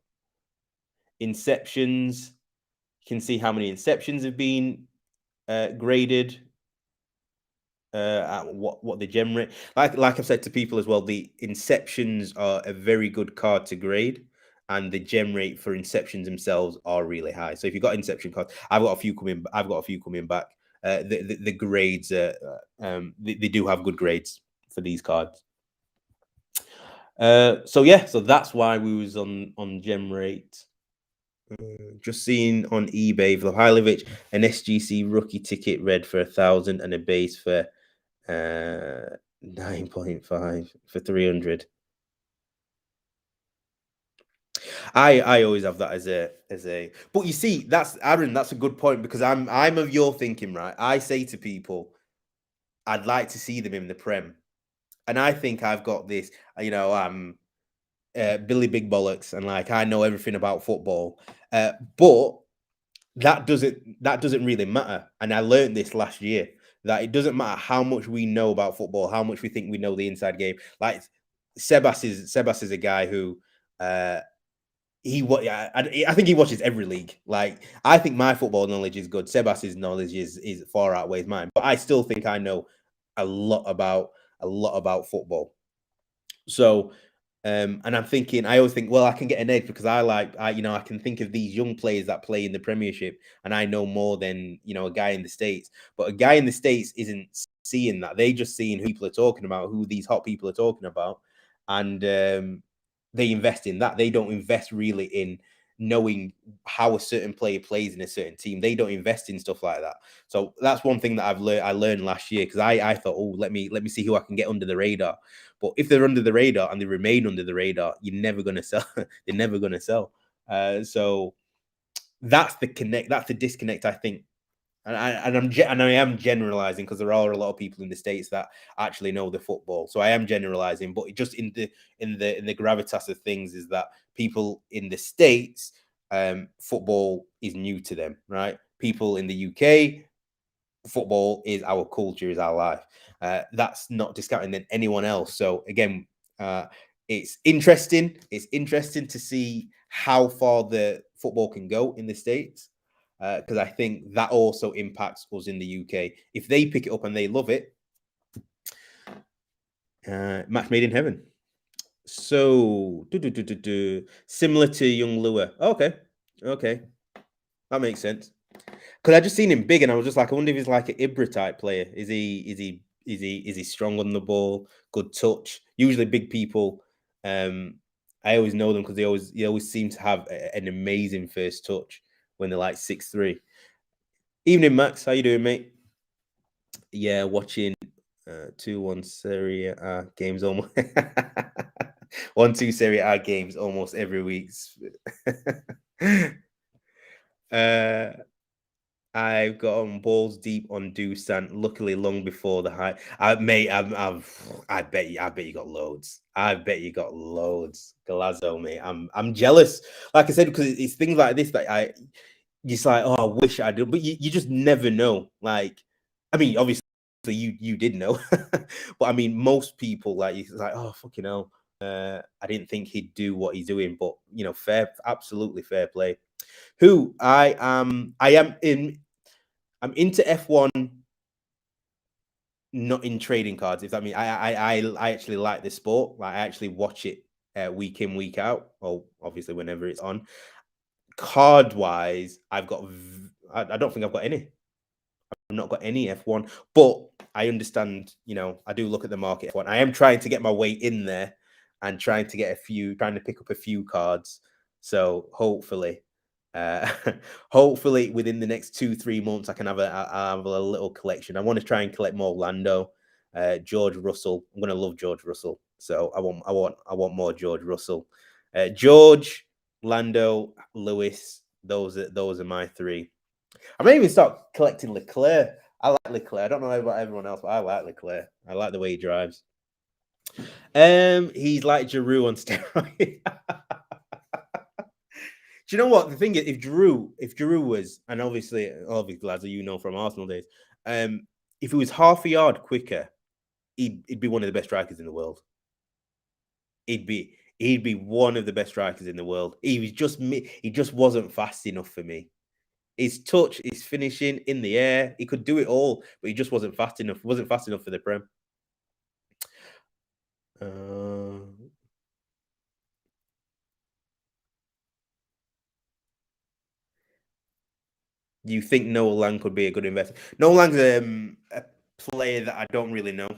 Inceptions. You can see how many inceptions have been graded. At what they generate. Like I've said to people as well, the inceptions are a very good card to grade, and the gem rate for inceptions themselves are really high. So if you've got inception cards, I've got a few coming. I've got a few coming back. The grades, they do have good grades for these cards. So yeah, so that's why we was on gem rate. Just seeing on eBay, Vlahovic, an SGC rookie ticket red for 1,000 and a base for 9.5 for 300. I always have that as a but you see, that's Aaron, that's a good point because I'm of your thinking, right? I say to people, I'd like to see them in the Prem. And I think I've got this, I'm Billy Big Bollocks and like I know everything about football. But that doesn't really matter. And I learned this last year that it doesn't matter how much we know about football, how much we think we know the inside game. Like Sebas is a guy who I think he watches every league. Like I think my football knowledge is good. Sebas's knowledge is far outweighs mine, but I still think I know a lot about football. So, and I'm thinking, I always think, well, I can get an edge because I can think of these young players that play in the Premiership, and I know more than a guy in the States. But a guy in the States isn't seeing that; they just seeing who people are talking about, who these hot people are talking about, and they invest in that. They don't invest really in knowing how a certain player plays in a certain team. They don't invest in stuff like that. So that's one thing that I learned last year because I thought, oh, let me see who I can get under the radar. But if they're under the radar and they remain under the radar, you're never going to sell. They're never going to sell. So that's the connect. That's the disconnect. I think, and I am generalizing because there are a lot of people in the States that actually know the football. So I am generalizing, but just in the gravitas of things is that people in the States, football is new to them, right? People in the UK, football is our culture, is our life. That's not discounting than anyone else. So again, it's interesting. It's interesting to see how far the football can go in the States. Because I think that also impacts us in the UK. If they pick it up and they love it, match made in heaven. So, similar to young Lua. Okay, that makes sense. Because I just seen him big, and I was just like, I wonder if he's like an Ibra type player. Is he strong on the ball? Good touch. Usually, big people. I always know them because they always seem to have an amazing first touch when they're like 6'3". Evening, Max. How you doing, mate? Yeah, watching 2-1 Serie A games almost 1-2 Serie A games almost every week. uh I've got on balls deep on Dusan. Luckily, long before the high. Mate, I bet you got loads. I bet you got loads, Galazzo, mate. I'm jealous. Like I said, because it's things like this that I just like. Oh, I wish I did, but you just never know. Like, I mean, obviously you did know, but I mean, most people like it's like, oh fucking hell. I didn't think he'd do what he's doing, but absolutely fair play. Who I am in. I'm into F1, not in trading cards. If that means I actually like this sport. Like I actually watch it week in week out, or obviously whenever it's on. Card wise, I don't think I've got any. I've not got any F1, but I understand. I do look at the market F1. I am trying to get my way in there and trying to pick up a few cards. So hopefully, uh, hopefully within the next 2-3 months, I can have I have a little collection. I want to try and collect more Lando, George Russell. I'm gonna love George Russell, so I want more George Russell, George, Lando, Lewis. Those are my three. I may even start collecting Leclerc. I like Leclerc. I don't know about everyone else, but I like Leclerc. I like the way he drives. He's like Giroud on steroids. Do you know what the thing is? If Giroud was, and obviously, lads, you know from Arsenal days, if he was half a yard quicker, he'd be one of the best strikers in the world. He'd be one of the best strikers in the world. He just wasn't fast enough for me. His touch, his finishing in the air, he could do it all, but he just wasn't fast enough. Wasn't fast enough for the Prem. Uh, you think Noah Lang could be a good investment? Noah Lang's a player that I don't really know,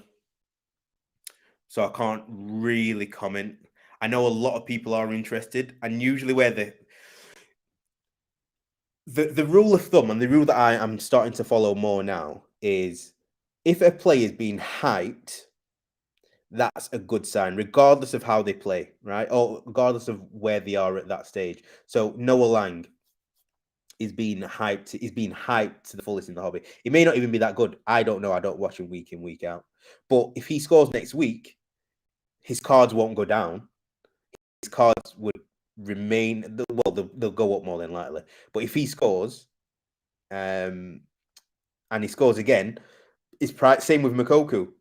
so I can't really comment. I know a lot of people are interested, and usually where the rule of thumb and the rule that I am starting to follow more now is if a player is being hyped, that's a good sign, regardless of how they play, right? Or regardless of where they are at that stage. So Noah Lang is being hyped. Is being hyped to the fullest in the hobby. It may not even be that good. I don't know. I don't watch him week in, week out. But if he scores next week, his cards won't go down. His cards would remain. Well, they'll go up more than likely. But if he scores, and he scores again, it's same with Makoku.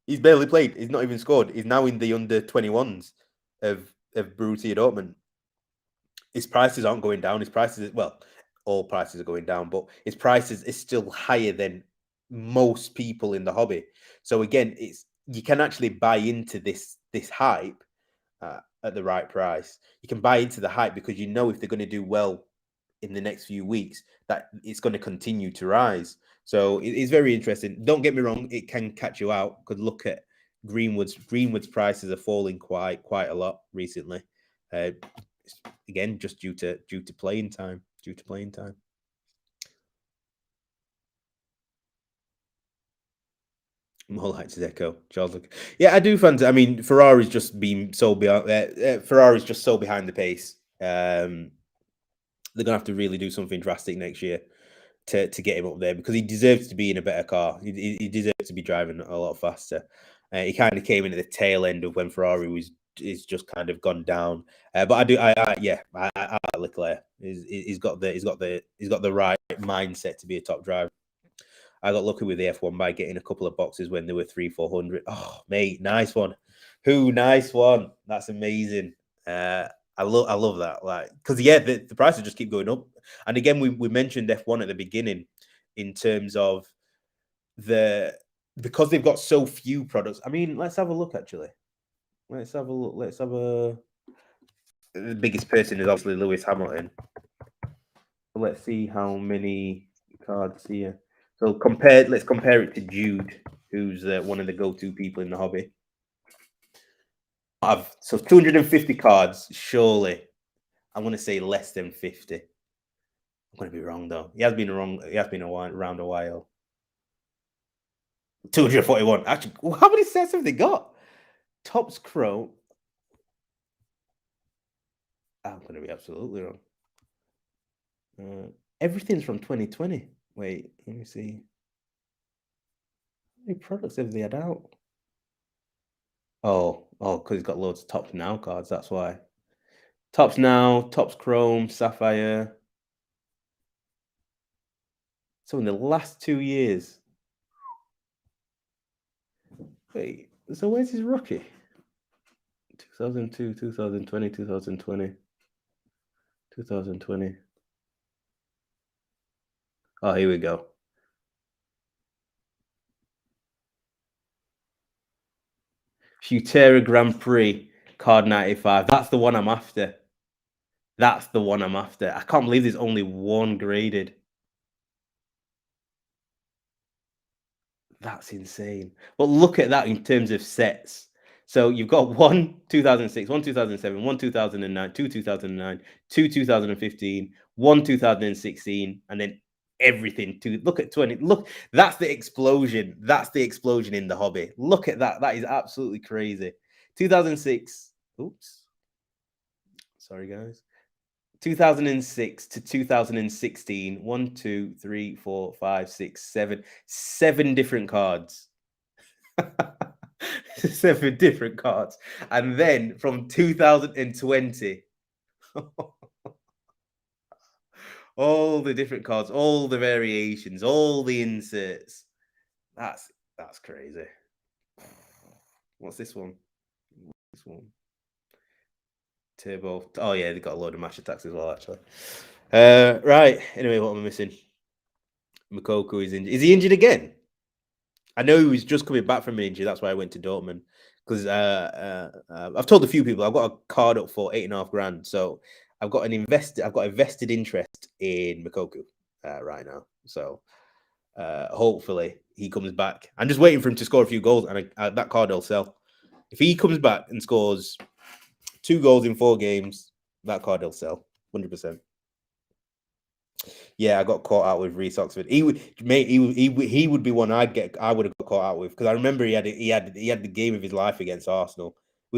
He's barely played. He's not even scored. He's now in the under 21s of Borussia Dortmund. His prices aren't going down. His prices, well, all prices are going down, but his prices is still higher than most people in the hobby. So again, it's you can actually buy into this hype at the right price. You can buy into the hype because you know if they're going to do well in the next few weeks, that it's going to continue to rise. So it's very interesting. Don't get me wrong; it can catch you out. Because look at Greenwood's prices are falling quite a lot recently. Uh, Again, just due to playing time. Due to playing time. More like Zeko, Charles. Yeah, I do fancy. I mean, Ferrari's just been so behind. Ferrari's just so behind the pace. They're gonna have to really do something drastic next year to get him up there because he deserves to be in a better car. He deserves to be driving a lot faster. He kind of came in at the tail end of when Ferrari is just kind of gone down. But I like Leclerc. He's got the right mindset to be a top driver. I got lucky with the F1 by getting a couple of boxes when they were 300-400. Oh, mate, nice one. Who nice one. That's amazing. I love that. Like, because yeah, the prices just keep going up. And again, we mentioned F1 at the beginning in terms of because they've got so few products. I mean, let's have a look actually. Let's have a look. Let's have a the biggest person is obviously Lewis Hamilton. So let's see how many cards here. So let's compare it to Jude, who's one of the go-to people in the hobby. So 250 cards, surely. I'm going to say less than 50. I'm going to be wrong though. He has been around a while. 241. Actually, how many sets have they got? Topps Chrome. I'm going to be absolutely wrong. Everything's from 2020. Wait, let me see. How many products have they had out? Oh, because he's got loads of Topps Now cards. That's why. Topps Now, Topps Chrome, Sapphire. So in the last 2 years. Wait, so where's his rookie? 2002, 2020, 2020, 2020. Oh, here we go. Futera Grand Prix, card 95. That's the one I'm after. That's the one I'm after. I can't believe there's only one graded. That's insane. But look at that in terms of sets. So you've got one 2006, one 2007, one 2009, two 2009, two 2015, one 2016, and then everything to look at 20. Look, that's the explosion. That's the explosion in the hobby. Look at that. That is absolutely crazy. 2006. Oops. Sorry, guys. 2006 to 2016. 1, 2, 3, 4, 5, 6, 7. 7 different cards. 7 different cards. And then from 2020, all the different cards, all the variations, all the inserts. That's crazy. What's this one? This one. Turbo. Oh yeah, they got a load of mash attacks as well, actually. Right. Anyway, what am I missing? Moukoko is injured. Is he injured again? I know he was just coming back from an injury. That's why I went to Dortmund. Because I've told a few people I've got a card up for 8.5 grand. So I've got a vested interest in Moukoko right now. So hopefully he comes back. I'm just waiting for him to score a few goals, and that card will sell. If he comes back and scores 2 goals in 4 games, that card will sell 100%. Yeah, I got caught out with Reece Oxford. He would be one I would have got caught out with, because I remember he had the game of his life against Arsenal.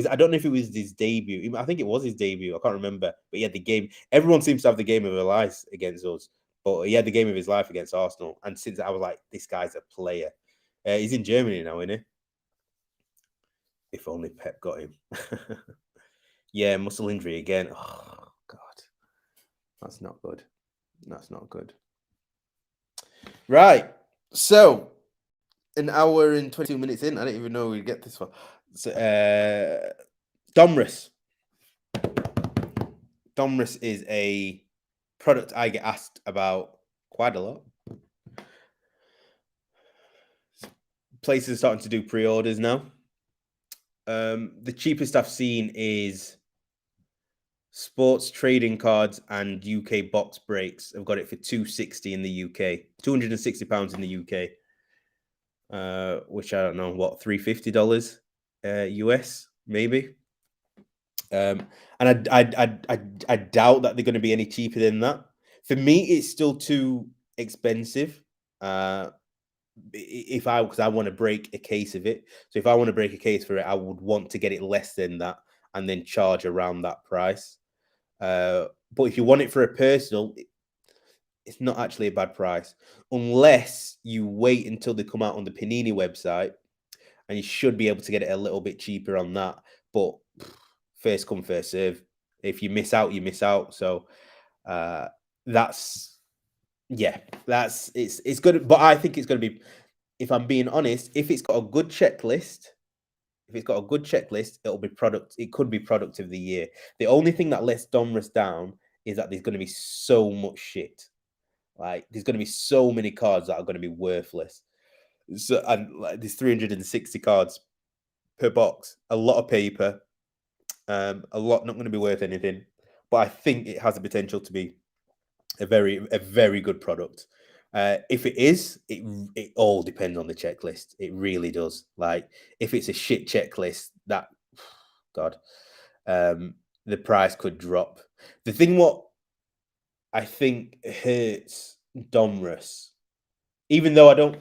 I don't know if it was his debut. I think it was his debut. I can't remember, but he had the game. Everyone seems to have the game of their lives against us, but he had the game of his life against Arsenal. And since I was like, this guy's a player. He's in Germany now, isn't he? If only Pep got him. Yeah, muscle injury again. Oh God, that's not good. That's not good. Right. So, an hour and 22 minutes in. I didn't even know we'd get this far. So, Domrus. Domrus is a product I get asked about quite a lot. Places are starting to do pre-orders now. The cheapest I've seen is Sports Trading Cards and UK Box Breaks. I've got it for £260 in the UK, £260 in the UK. Which I don't know, what, $350 US maybe. And I doubt that they're going to be any cheaper than that. For me, it's still too expensive. Because I want to break a case of it. So if I want to break a case for it, I would want to get it less than that and then charge around that price. But if you want it for a personal, it's not actually a bad price, unless you wait until they come out on the Panini website, and you should be able to get it a little bit cheaper on that. But first come, first serve. If you miss out, you miss out. So it's good. But I think it's going to be, if I'm being honest, if it's got a good checklist, it'll be product. It could be product of the year. The only thing that lets Domrus down is that there's going to be so much shit. Like, there's going to be so many cards that are going to be worthless. So, and like, there's 360 cards per box, a lot of paper, a lot not going to be worth anything. But I think it has the potential to be a very good product. If it is, it all depends on the checklist. It really does. Like, if it's a shit checklist, that God, the price could drop. The thing what I think hurts Domrus, even though I don't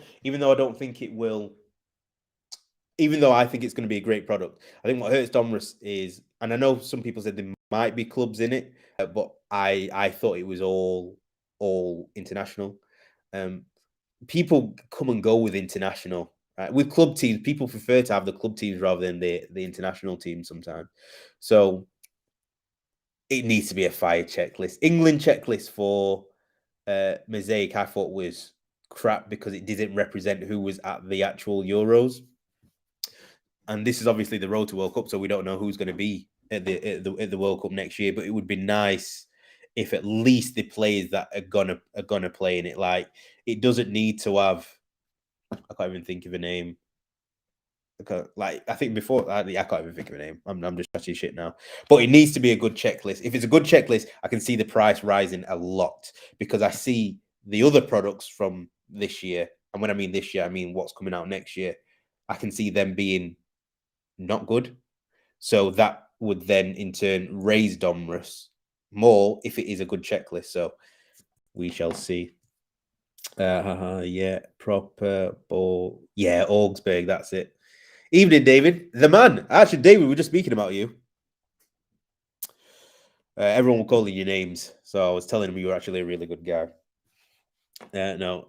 think it will, even though I think it's going to be a great product, I think what hurts Domrus is, and I know some people said there might be clubs in it, but I thought it was all international. People come and go with international. With club teams, people prefer to have the club teams rather than the international teams sometimes. So it needs to be a fire checklist. England checklist for Mosaic, I thought was crap because it didn't represent who was at the actual Euros. And this is obviously the road to World Cup, so we don't know who's going to be at the World Cup next year. But it would be nice if at least the players that are gonna play in it, like, it doesn't need to have. I can't even think of a name. Like, I think before I can't even think of a name. I'm just touching shit now. But it needs to be a good checklist. If it's a good checklist, I can see the price rising a lot, because I see the other products from this year, and when I mean this year, I mean what's coming out next year. I can see them being not good. So that would then in turn raise Domrus more if it is a good checklist. So we shall see. Yeah, proper ball. Yeah, Augsburg, that's it. Evening, David. The man. Actually, David, we were just speaking about you. Everyone will call you names. So I was telling him you were actually a really good guy. No.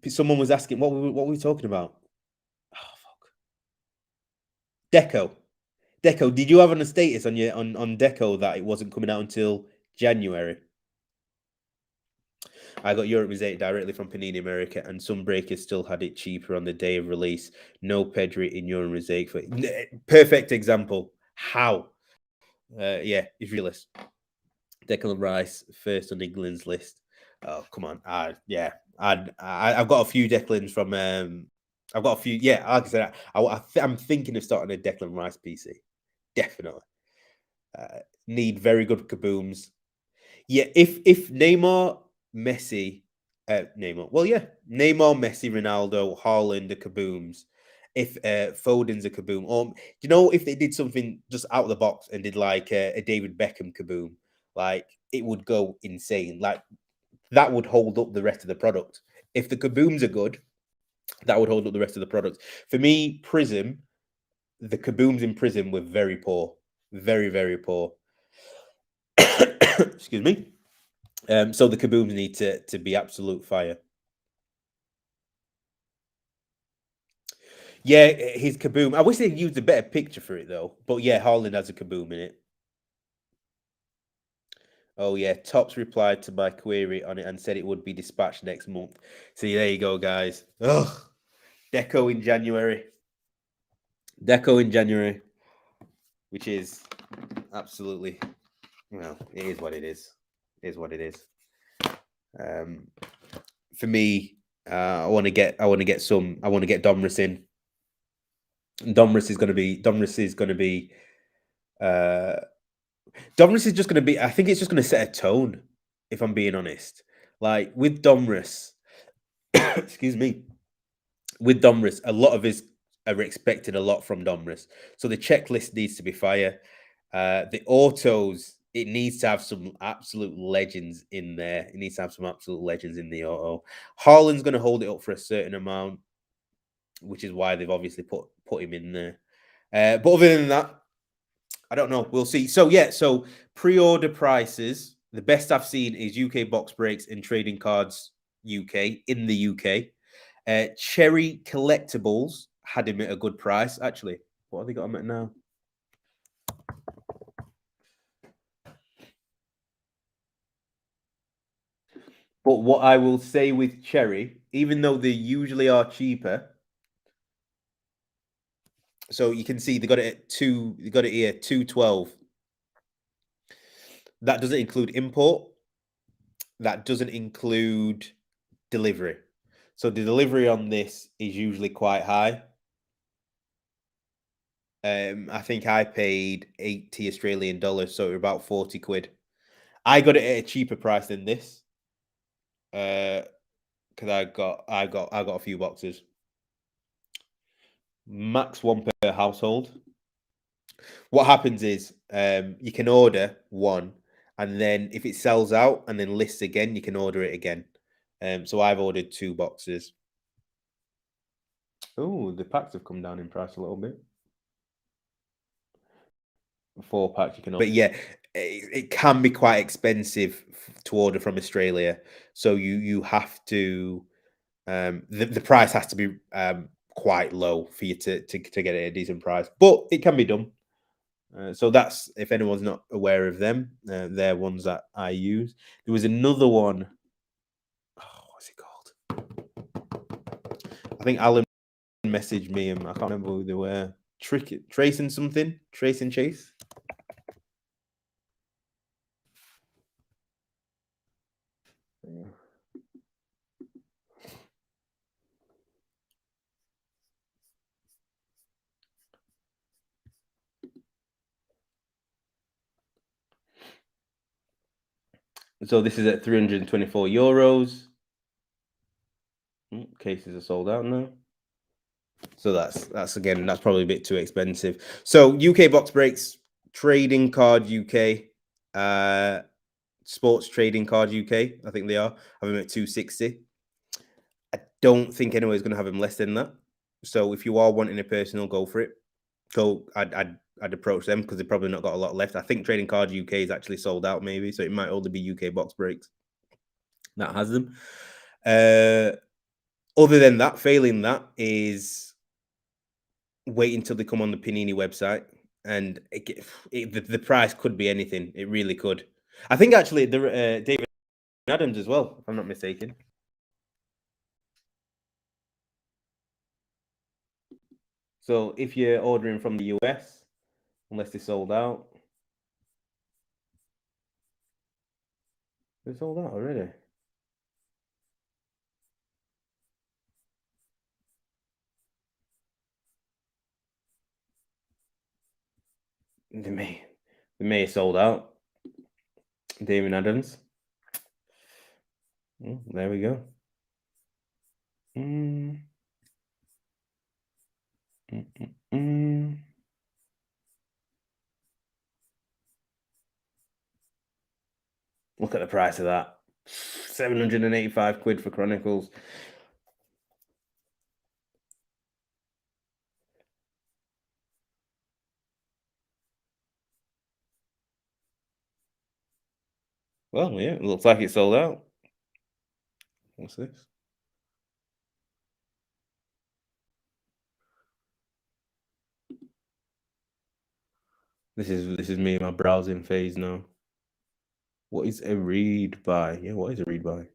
Someone was asking, what were we talking about? Oh, fuck. Deco. Deco, did you have on a status on your on Deco that it wasn't coming out until January? I got Europe Mosaic directly from Panini America, and some breakers still had it cheaper on the day of release. No Pedri in Euro Mosaic for perfect example. How? Yeah, it's realist. Declan Rice first on England's list. Oh, come on. Yeah, I've got a few Declans from. I've got a few. Yeah, like I said, I'm thinking of starting a Declan Rice PC. Definitely. Need very good kabooms. Yeah, if Neymar, Messi, Neymar, well, yeah, Neymar, Messi, Ronaldo, Haaland, the kabooms. If Foden's a kaboom, or you know, if they did something just out of the box and did like a David Beckham kaboom, like it would go insane. Like that would hold up the rest of the product. If the kabooms are good, that would hold up the rest of the product. For me, Prism, the kabooms in Prism were very poor, very very poor. Excuse me. So the kabooms need to be absolute fire. Yeah, his kaboom. I wish they used a better picture for it though. But yeah, Haaland has a kaboom in it. Oh yeah, Tops replied to my query on it and said it would be dispatched next month. See, there you go, guys. Ugh, Deco in January. Deco in January, which is absolutely well, it is what it is. It is what it is. Um, for me, I want to get Domrus in. Domrus is going to be uh Domrus is just going to be. I think it's just going to set a tone. If I'm being honest, like with Domrus, excuse me, with Domrus, a lot of us are expecting a lot from Domrus, so the checklist needs to be fire. The autos, it needs to have some absolute legends in there. It needs to have some absolute legends in the auto. Haaland's going to hold it up for a certain amount, which is why they've obviously put him in there. But other than that, I don't know. We'll see. So yeah, so pre-order prices. The best I've seen is UK Box Breaks and Trading Cards UK in the UK. Cherry Collectibles had him at a good price. Actually, what have they got him at now? But what I will say with Cherry, even though they usually are cheaper, so you can see they got it at two. They got it here 212. That doesn't include import. That doesn't include delivery. So the delivery on this is usually quite high. I think I paid 80 Australian dollars, so about 40 quid. I got it at a cheaper price than this. Because I got a few boxes. Max one per household. What happens is you can order one, and then if it sells out and then lists again, you can order it again. So I've ordered 2 boxes. Oh, the packs have come down in price a little bit. 4 packs you can order. But yeah, it can be quite expensive to order from Australia. So you have to the price has to be quite low for you to get it at a decent price. But it can be done. So that's if anyone's not aware of them, they're ones that I use. There was another one. Oh, what's it called? I think Alan messaged me and I can't remember who they were. Trace and something? Trace and Chase? So this is at 324 euros. Cases are sold out now. So that's again, that's probably a bit too expensive. So UK box breaks, trading card UK, sports trading card UK. I think they are. I have them at 260. I don't think anyone's going to have them less than that. So if you are wanting a personal, go for it. Go. I'd approach them because they've probably not got a lot left. I think trading card UK is actually sold out, maybe. So it might only be UK box breaks that has them. Other than that, failing that is wait until they come on the Panini website, and the price could be anything. It really could. I think actually the David Adams as well, if I'm not mistaken. So if you're ordering from the US, unless they sold out, they sold out already. They may have sold out. David Adams. There we go. Mm, mm, mm, mm. Look at the price of that. 785 quid for Chronicles. Well, yeah, it looks like it sold out. What's this? This is me in my browsing phase now. What is a read by? Yeah, what is a read by?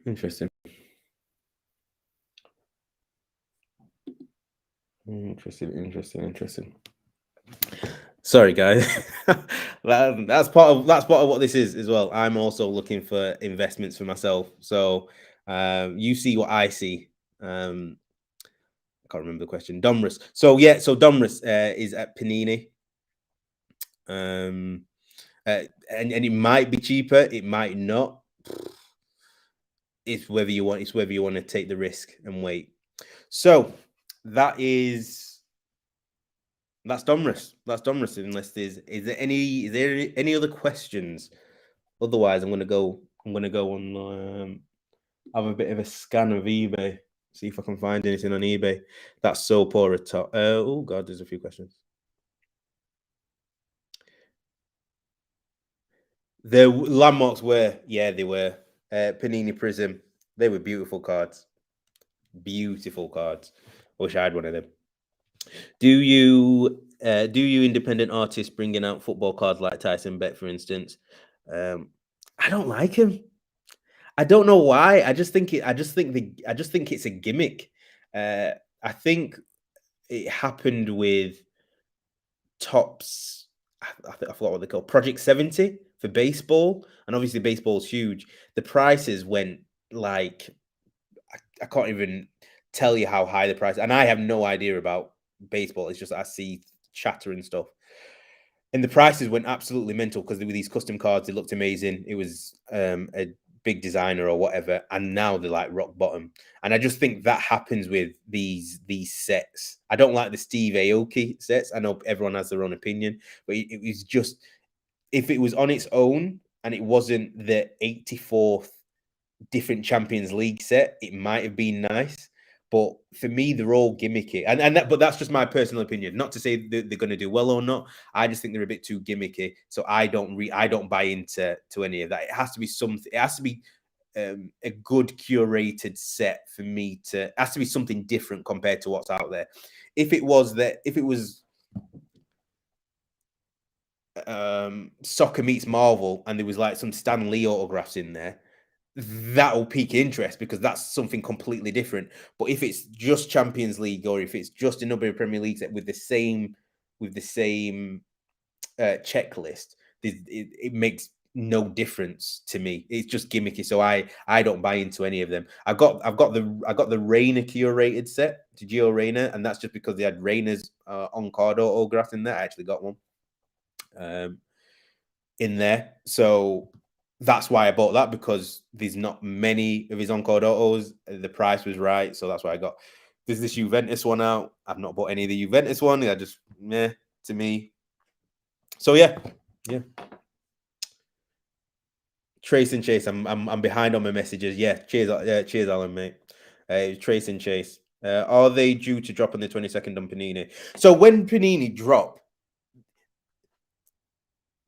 Interesting. Interesting. Sorry, guys. That's part of what this is as well. I'm also looking for investments for myself. So you see what I see. I can't remember the question. Domrus. So yeah, so Domrus is at Panini. And it might be cheaper, it might not. It's whether you want to take the risk and wait. So that's Domrus. That's Domrus. Unless is there any other questions? Otherwise, I'm gonna go on have a bit of a scan of eBay, see if I can find anything on eBay. That's so poor at top. Oh god, there's a few questions. The landmarks were, yeah, they were. Panini Prism. They were beautiful cards. Beautiful cards. Wish I had one of them. Do you independent artists bringing out football cards like Tyson Bet, for instance? I don't like him. I don't know why. I just think it's a gimmick. I think it happened with Tops. I forgot what they call Project 70 for baseball, and obviously baseball's huge. The prices went like I can't even tell you how high the price, and I have no idea about baseball. It's just I see chatter and stuff, and the prices went absolutely mental because they were these custom cards. They looked amazing. It was a big designer or whatever, and now they're like rock bottom. And I just think that happens with these sets. I don't like the Steve Aoki sets. I know everyone has their own opinion, but it was just if it was on its own and it wasn't the 84th different Champions League set, it might have been nice. But for me, they're all gimmicky, but that's just my personal opinion. Not to say they're going to do well or not. I just think they're a bit too gimmicky. So I don't buy into any of that. It has to be something. It has to be a good curated set for me to. It has to be something different compared to what's out there. If it was Soccer Meets Marvel and there was like some Stan Lee autographs in there, that'll pique interest because that's something completely different. But if it's just Champions League or if it's just another Premier League set with the same checklist, it makes no difference to me. It's just gimmicky, so I don't buy into any of them. I've got the Rayner curated set to Gio Rayner, and that's just because they had Rayner's on card autograph in there. I actually got one in there, so that's why I bought that, because there's not many of his on card autos. The price was right, so that's why I got. There's this Juventus one out. I've not bought any of the Juventus one. I just meh to me. So yeah. Trace and Chase. I'm behind on my messages. Yeah, cheers, Alan, mate. Trace and Chase. Are they due to drop on the 22nd on Panini? So when Panini drop,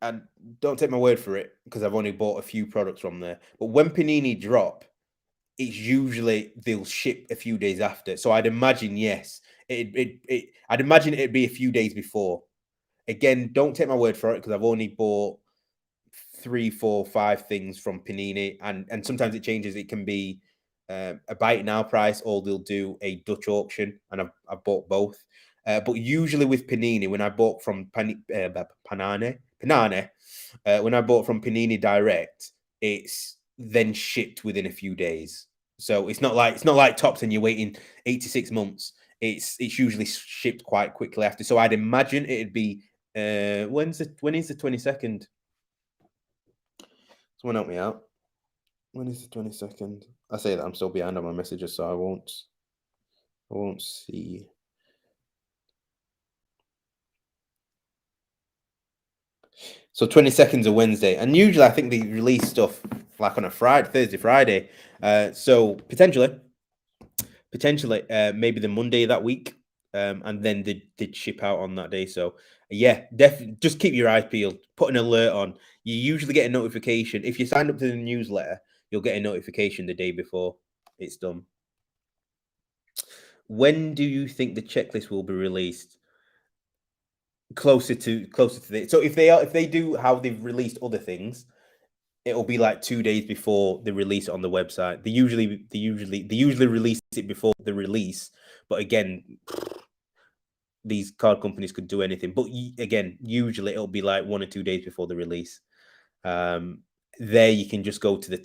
and don't take my word for it because I've only bought a few products from there, but when Panini drop, it's usually they'll ship a few days after. So I'd imagine yes, I'd imagine it'd be a few days before. Again, don't take my word for it because I've only bought 3, 4, 5 things from Panini, and sometimes it changes. It can be a buy it now price, or they'll do a Dutch auction, and I've bought both. But usually with Panini, when I bought from Panane, when I bought from Panini Direct, it's then shipped within a few days. So it's not like Tops and you're waiting 8 to 6 months. It's usually shipped quite quickly after. So I'd imagine it'd be when is the 22nd? Someone help me out. When is the 22nd? I say that I'm still behind on my messages, so I won't see. So 22nd's a Wednesday, and usually I think they release stuff like on a Thursday, Friday. So potentially, maybe the Monday that week, and then they'd ship out on that day. So yeah, definitely just keep your eyes peeled. Put an alert on. You usually get a notification if you signed up to the newsletter. You'll get a notification the day before it's done. When do you think the checklist will be released? Closer to the. So if they do how they've released other things, it'll be like 2 days before they release it on the website. They usually release it before the release, but again, these card companies could do anything. But again, usually it'll be like 1 or 2 days before the release. There you can just go to the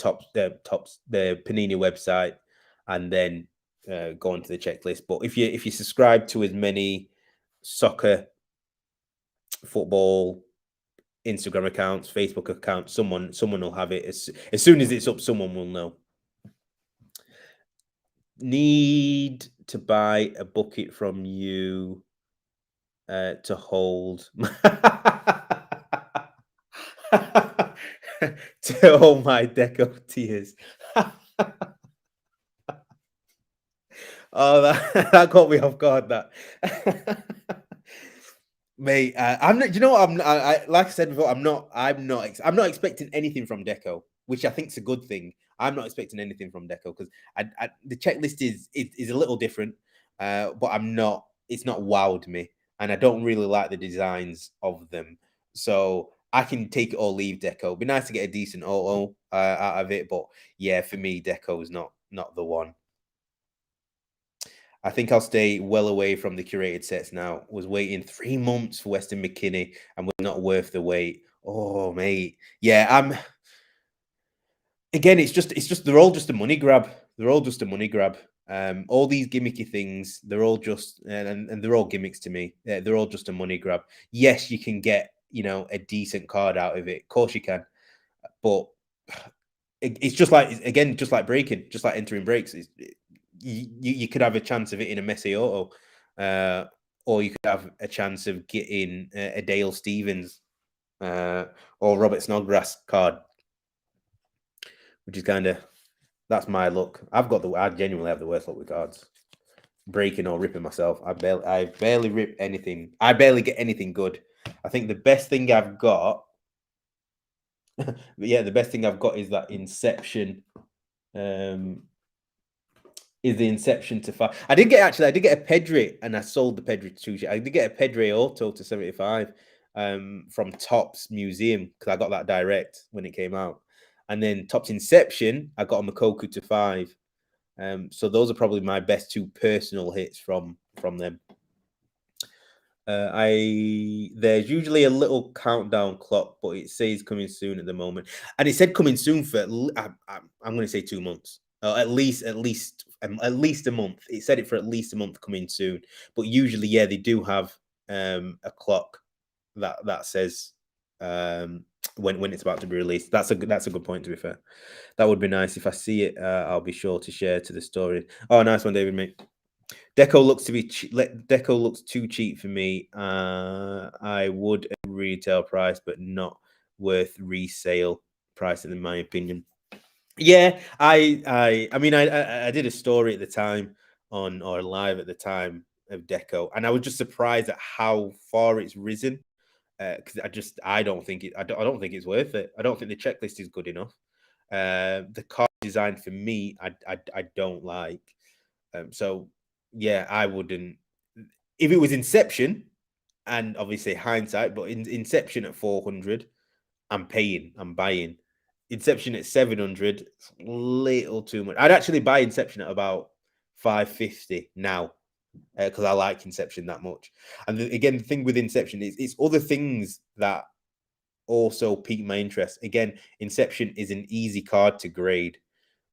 Panini website and then go onto the checklist. But if you subscribe to as many soccer, football, Instagram accounts, Facebook accounts, someone will have it as soon as it's up. Someone will know. Need to buy a bucket from you to hold to hold my deco tears. Oh, that caught me off guard. That. Mate, I'm not. You know what? Like I said before, I'm not expecting anything from Deco, which I think is a good thing. I'm not expecting anything from Deco because the checklist is a little different, but I'm not. It's not wowed me, and I don't really like the designs of them. So I can take it or leave Deco. It'd be nice to get a decent auto out of it, but yeah, for me, Deco is not the one. I think I'll stay well away from the curated sets now. Was waiting 3 months for Weston McKinney and was not worth the wait. Oh, mate. Yeah, again, it's just they're all just a money grab. They're all just a money grab. All these gimmicky things, they're all just and they're all gimmicks to me. They're all just a money grab. Yes, you can get, a decent card out of it. Of course you can. But it's just like breaking, just like entering breaks. You could have a chance of it in a Messi auto, or you could have a chance of getting a Dale Stevens or Robert Snodgrass card, which is that's my luck. I genuinely have the worst luck with cards, breaking or ripping myself. I barely rip anything. I barely get anything good. I think the best thing I've got, the best thing I've got is that Inception. Is the Inception to 5. I did get a Pedri, and I sold the Pedri to. I did get a Pedri auto to 75 from Topps Museum because I got that direct when it came out, and then Topps Inception I got a Makoku to 5. So those are probably my best 2 personal hits from them. There's usually a little countdown clock, but it says coming soon at the moment, and it said coming soon for I'm going to say 2 months, at least a month. It said it for at least a month coming soon, but usually, yeah, they do have a clock that says when it's about to be released. That's a good point. To be fair, that would be nice if I see it. I'll be sure to share to the story. Oh, nice one, David, mate. Deco looks to be Deco looks too cheap for me. I would at retail price, but not worth resale price, in my opinion. Yeah, I mean, I did a story at the time on or live at the time of Deco, and I was just surprised at how far it's risen. Because I don't think I don't think it's worth it. I don't think the checklist is good enough. The car design for me, I don't like. So yeah, I wouldn't. If it was Inception, and obviously hindsight, but in Inception at 400, I'm paying, I'm buying. Inception at 700, it's a little too much. I'd actually buy Inception at about 550 now because I like Inception that much. And again, the thing with Inception is it's other things that also pique my interest. Again, Inception is an easy card to grade.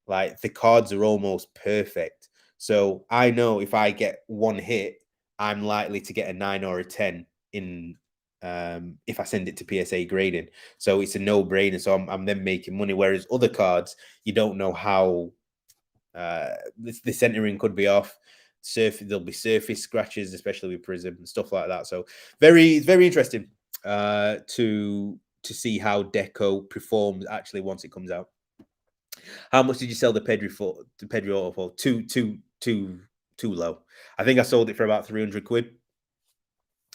Like the cards are almost perfect. So I know if I get one hit, I'm likely to get a 9 or a 10 in if I send it to PSA grading. So it's a no-brainer. So I'm then making money. Whereas other cards, you don't know how the centering could be off. There'll be surface scratches, especially with Prism and stuff like that. So very interesting to see how Deco performs actually once it comes out. How much did you sell the Pedri for? The Pedri Auto for? Too low. I think I sold it for about 300 quid.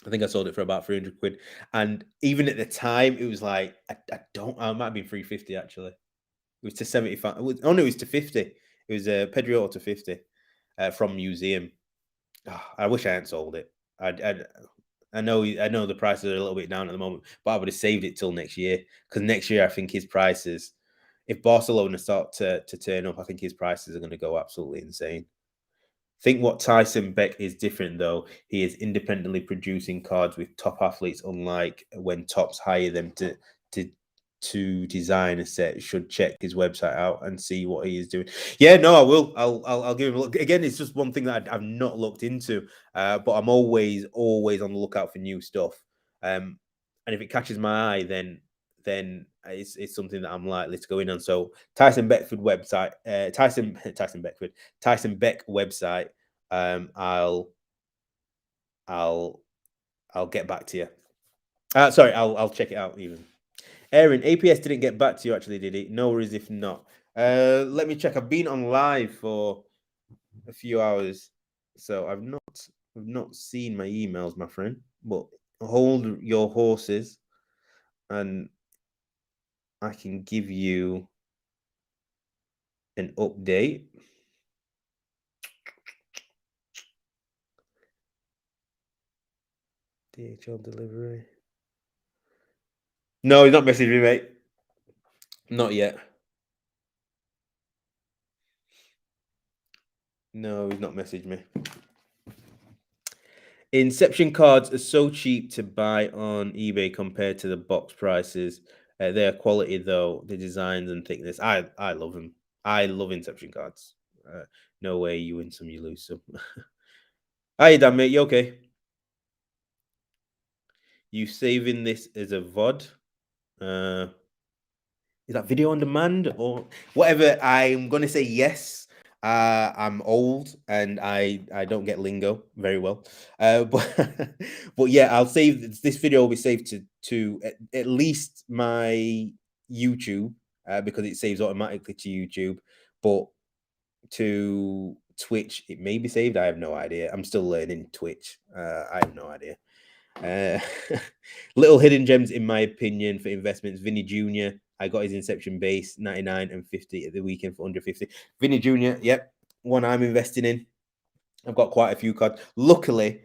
I think I sold it for about 300 quid. And even at the time, it was like, it might have been 350 actually. It was to 75. No, it was to 50. It was a Pedri Auto to 50 from Museum. Oh, I wish I hadn't sold it. I know the prices are a little bit down at the moment, but I would have saved it till next year because next year I think his prices, if Barcelona start to turn up, I think his prices are going to go absolutely insane. Think what Tyson Beck is different though. He is independently producing cards with top athletes, unlike when tops hire them to to design a set. Should check his website out and see what he is doing. Yeah, no, I will. I'll give him a look. Again, it's just one thing that I've not looked into, but I'm always on the lookout for new stuff. And if it catches my eye, then it's something that I'm likely to go in on. So Tyson Beckford website, Tyson Beck website. I'll get back to you. Sorry, I'll check it out even. Aaron, APS didn't get back to you actually, did he? No worries if not. Let me check. I've been on live for a few hours, so I've not seen my emails, my friend. But hold your horses, and I can give you an update. DHL delivery. No, he's not messaging me, mate. Not yet. No, he's not messaged me. Inception cards are so cheap to buy on eBay compared to the box prices. Their quality, though, the designs and thickness, I love them. I love Inception cards. No way you win some, you lose some. Hi, Dan, mate. You okay? You saving this as a VOD? Is that video on demand or whatever? I'm gonna say yes. I'm old and I don't get lingo very well. But but yeah, I'll save this video will be saved to at least my YouTube because it saves automatically to YouTube. But to Twitch, it may be saved. I have no idea. I'm still learning Twitch. I have no idea. Uh, little hidden gems, in my opinion, for investments. Vinny Jr. I got his Inception base 99 and 50 at the weekend for under 50. Vinny Jr. Yep, one I'm investing in. I've got quite a few cards. Luckily,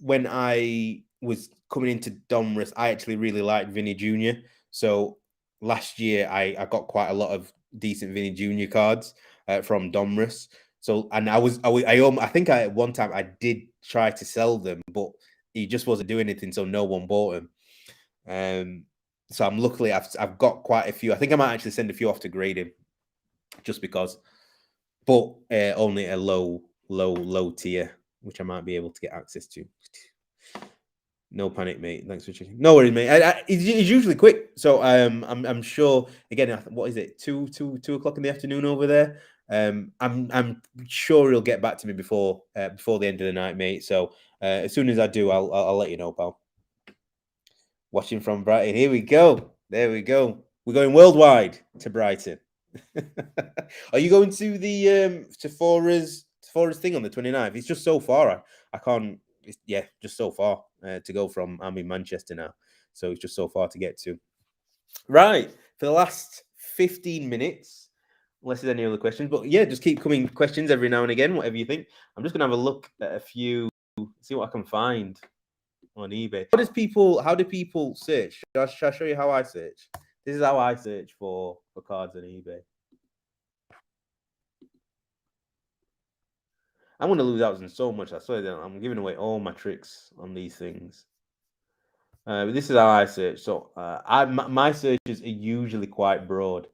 when I was coming into Domrus, I actually really liked Vinny Jr. So last year, I got quite a lot of decent Vinny Jr. cards from Domrus. So, and I think at one time I did try to sell them, but he just wasn't doing anything, so no one bought him. So I'm luckily I've got quite a few. I think I might actually send a few off to grading, just because, but only a low tier, which I might be able to get access to. No panic, mate. Thanks for checking. No worries, mate. It's usually quick, so I'm sure. Again, what is it? Two o'clock in the afternoon over there. I'm sure he'll get back to me before the end of the night, mate. So as soon as I do, I'll let you know, pal. Watching from Brighton. Here we go. There we go. We're going worldwide to Brighton. Are you going to the to Forest thing on the 29th? It's just so far. I can't. Just so far to go from. I'm in Manchester now, so it's just so far to get to. Right, for the last 15 minutes, unless there's any other questions, but yeah, just keep coming questions every now and again, whatever you think. I'm just gonna have a look at a few, see what I can find on eBay. How do people search? Shall I show you how I search? This is how I search for cards on eBay. I'm going to lose out on so much. I swear that I'm giving away all my tricks on these things. But this is how I search. So my searches are usually quite broad.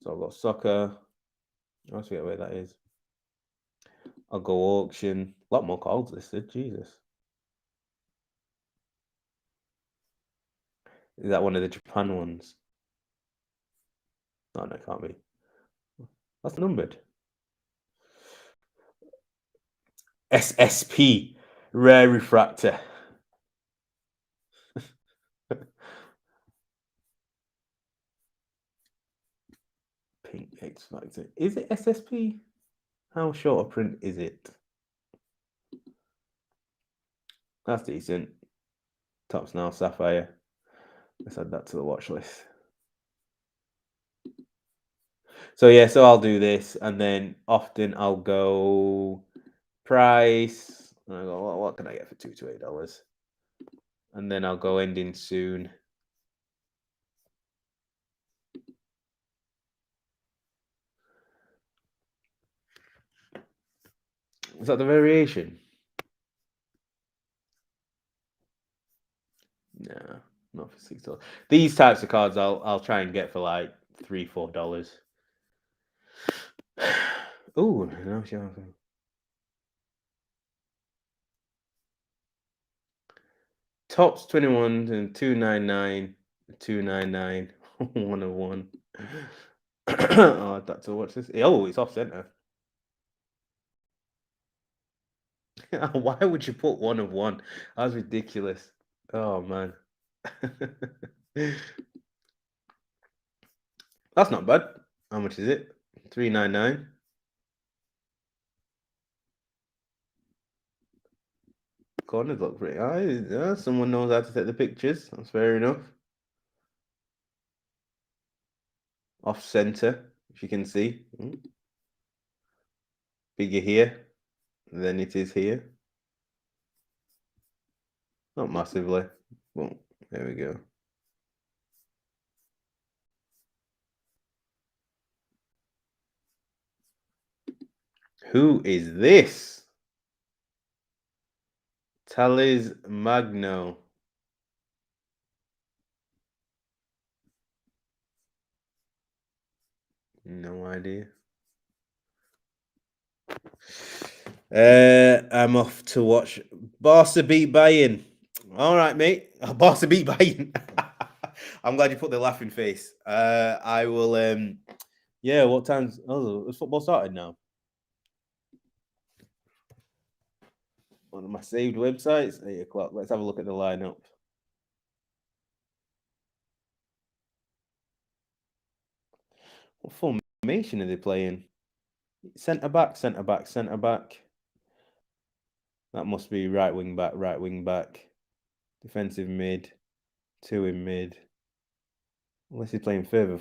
So I've got soccer. I forget where that is. I'll go auction. A lot more cards listed. Jesus. Is that one of the Japan ones? No, it can't be. That's numbered. SSP. Rare Refractor. Pink X Factor. Is it SSP? How short a print is it? That's decent. Tops now Sapphire. Let's add that to the watch list. So yeah, so I'll do this, and then often I'll go price. And I go, well, what can I get for $2 to $8? And then I'll go ending soon. Is that the variation? No, not for $6. These types of cards I'll try and get for like $3, $4. Oh no, sure. Tops 21 and 299, 299, 101. Oh, that's to watch this. Oh, it's off center. Why would you put 1 of 1? That's ridiculous. Oh man. That's not bad. How much is it? $3.99. Corners look pretty high. Yeah, someone knows how to take the pictures. That's fair enough. Off center, if you can see. Bigger here than it is here. Not massively. Well, there we go. Who is this? Talis Magno. No idea. I'm off to watch Barca beat Bayern. All right, mate. Barca beat Bayern. I'm glad you put the laughing face. I will. Yeah. What time's? Oh, is football started now? One of my saved websites. 8 o'clock. Let's have a look at the lineup. What formation are they playing? Centre back, centre back, centre back. That must be right wing back, right wing back. Defensive mid, 2 in mid. Unless he's playing further.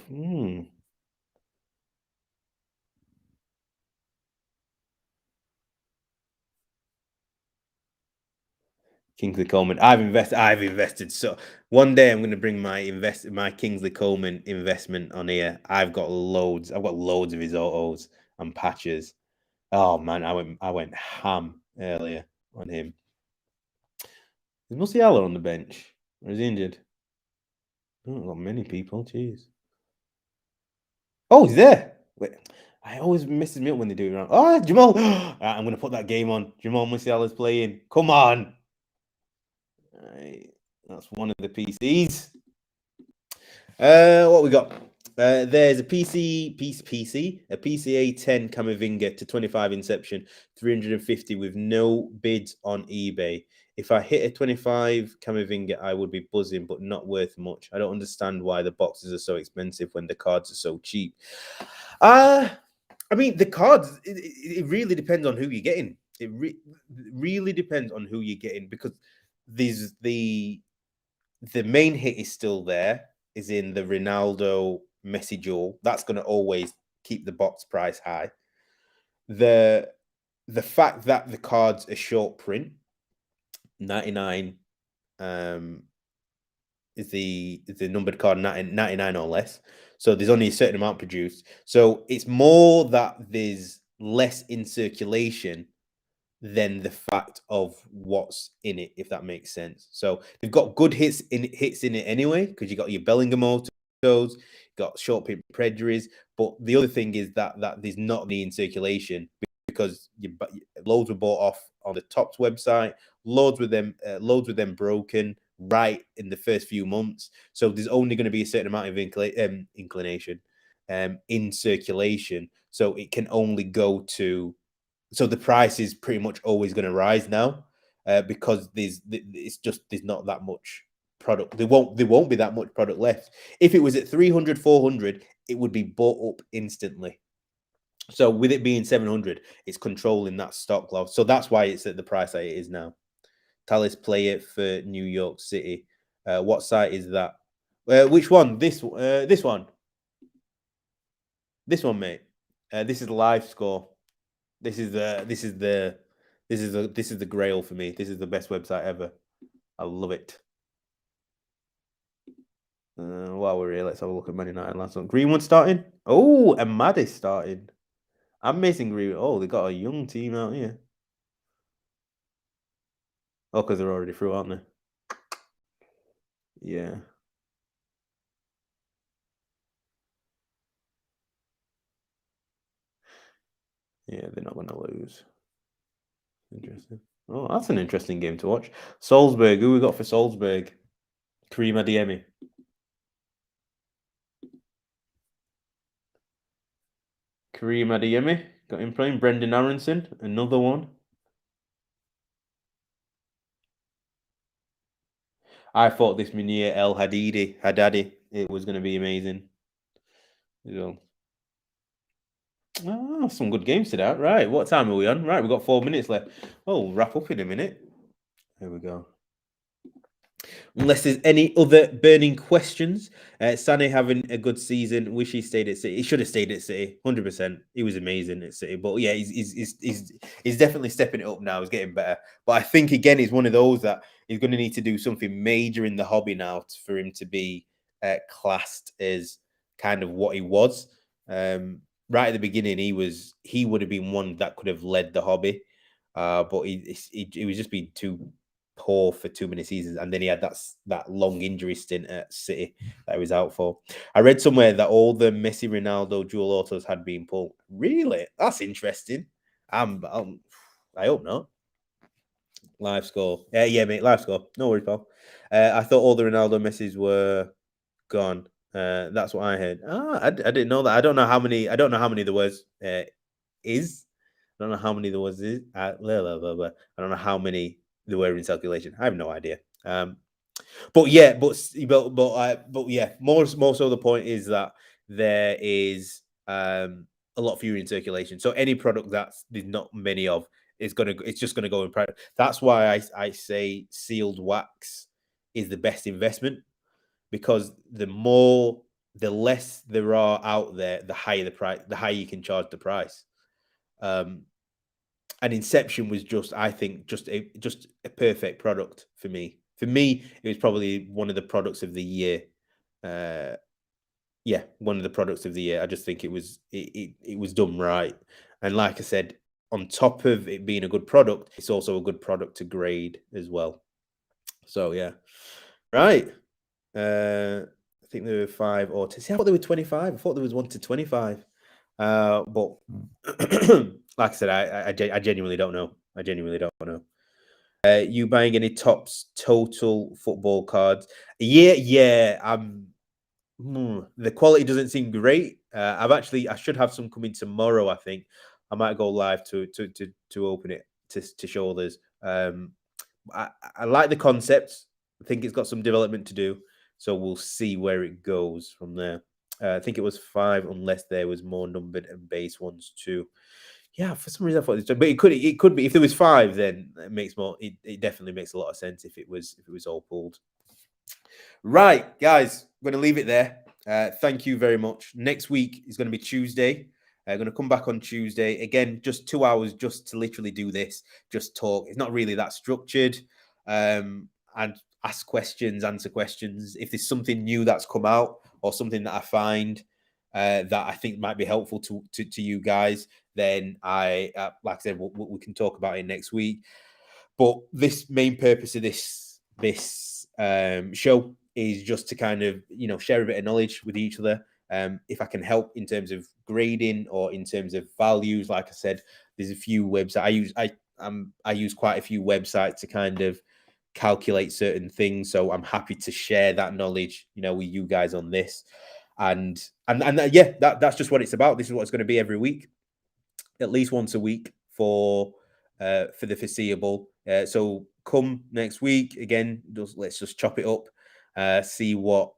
Kingsley Coleman. I've invested. So one day I'm going to bring my Kingsley Coleman investment on here. I've got loads of his autos. and Patches. Oh man, I went ham earlier on him. Is Musiala on the bench? Or is he injured? Not got many people, jeez. Oh, he's there. Wait, I always messes me up when they do it wrong. Oh, Jamal. Right, I'm gonna put that game on. Jamal Musiala's playing. Come on. Right, that's one of the PCs. What we got? There's a a PCA 10 Camavinga to 25 Inception, 350 with no bids on eBay. If I hit a 25 Camavinga, I would be buzzing, but not worth much. I don't understand why the boxes are so expensive when the cards are so cheap. I mean, the cards, it really depends on who you're getting. It really depends on who you're getting because the main hit is still there, is in the Ronaldo Messi duel. That's going to always keep the box price high. The fact that the cards are short print, 99 is the numbered card 99 or less. So there's only a certain amount produced. So it's more that there's less in circulation than the fact of what's in it, if that makes sense. So they've got good hits in it anyway, because you got your Bellingham autos, got short print prejuries. But the other thing is that there's not any in circulation because loads were bought off on the Topps website, loads with them broken right in the first few months. So there's only going to be a certain amount of inclination in circulation. So it can only go to. So the price is pretty much always going to rise now because there's not that much product. There won't be that much product left. If it was at 300, 400, it would be bought up instantly. So with it being 700, it's controlling that stock loss. So that's why it's at the price that it is now. Talis play it for New York City. What site is that? Which one? This one. This one, mate. This is live score. This is the grail for me. This is the best website ever. I love it. While we're here, let's have a look at Man United last one. Greenwood starting. Oh, and Maddie starting. I'm missing Greenwood. Oh, they got a young team out here. Oh, because they're already through, aren't they? Yeah. Yeah, they're not going to lose. Interesting. Oh, that's an interesting game to watch. Salzburg. Who we got for Salzburg? Karim Adeyemi. Karim Adeyemi. Got him playing. Brendan Aronson. Another one. I thought this Munir El Haddadi, it was going to be amazing. You know, some good games today. Right, what time are we on? Right, we've got 4 minutes left. Oh, we'll wrap up in a minute. Here we go. Unless there's any other burning questions, Sané having a good season. Wish he stayed at City. He should have stayed at City, 100%. He was amazing at City, but yeah, he's definitely stepping it up now. He's getting better, but I think again he's one of those that he's going to need to do something major in the hobby now for him to be classed as kind of what he was. Right at the beginning, he would have been one that could have led the hobby, but he was just being too poor for too many seasons, and then he had that long injury stint at City that he was out for. I read somewhere that all the Messi Ronaldo dual autos had been pulled. Really? That's interesting. I hope not. Live score. Yeah, mate. Live score. No worries, pal. I thought all the Ronaldo Messis were gone. That's what I heard. I didn't know that. I don't know how many. I don't know how many there was. Is I don't know how many there was. I don't know how many there were in circulation. I have no idea. But yeah, but yeah, more so the point is that there is a lot fewer in circulation. So any product that there's not many of it's just gonna go in price. That's why I say sealed wax is the best investment because the less there are out there, the higher the price, the higher you can charge the price. And Inception was I think, just a perfect product for me. For me, it was probably one of the products of the year. yeah, one of the products of the year. I just think it was done right. And like I said, on top of it being a good product, it's also a good product to grade as well. So yeah. Right. I think there were 5 or see, I thought there were 25. I thought there was 1 to 25. But like I said, I genuinely don't know. I genuinely don't know. You buying any tops total football cards? Yeah. The quality doesn't seem great. I should have some coming tomorrow. I think I might go live to open it to show others. I, I like the concept. I think it's got some development to do, so we'll see where it goes from there. I think it was 5, unless there was more numbered and base ones too. Yeah, for some reason I thought this, but it could be if there was 5, then it makes more. It definitely makes a lot of sense if it was all pulled. Right, guys, I'm going to leave it there. Thank you very much. Next week is going to be Tuesday. I'm going to come back on Tuesday. Again, just 2 hours just to literally do this, just talk. It's not really that structured. And ask questions, answer questions. If there's something new that's come out or something that I find that I think might be helpful to you guys, then like I said, we can talk about it next week. But this main purpose of this show is just to kind of share a bit of knowledge with each other. If I can help in terms of grading or in terms of values, like I said, there's a few websites I use quite a few websites to kind of calculate certain things. So I'm happy to share that knowledge, with you guys on this. And yeah, that's just what it's about. This is what it's going to be every week, at least once a week for the foreseeable. So come next week again. Let's just chop it up. See what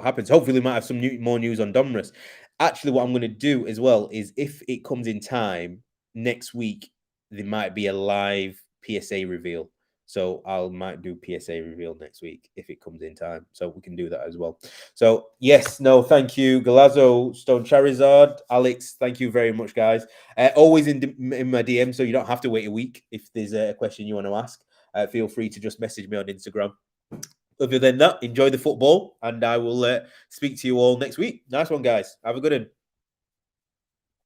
happens. Hopefully, we might have some more news on Domrus. Actually, what I'm going to do as well is, if it comes in time next week, there might be a live PSA reveal. So I might do PSA reveal next week if it comes in time. So we can do that as well. So yes, no, thank you, Galazzo, Stone Charizard, Alex. Thank you very much, guys. Always in my DM, so you don't have to wait a week if there's a question you want to ask. Feel free to just message me on Instagram. Other than that, enjoy the football, and I will speak to you all next week. Nice one, guys. Have a good one.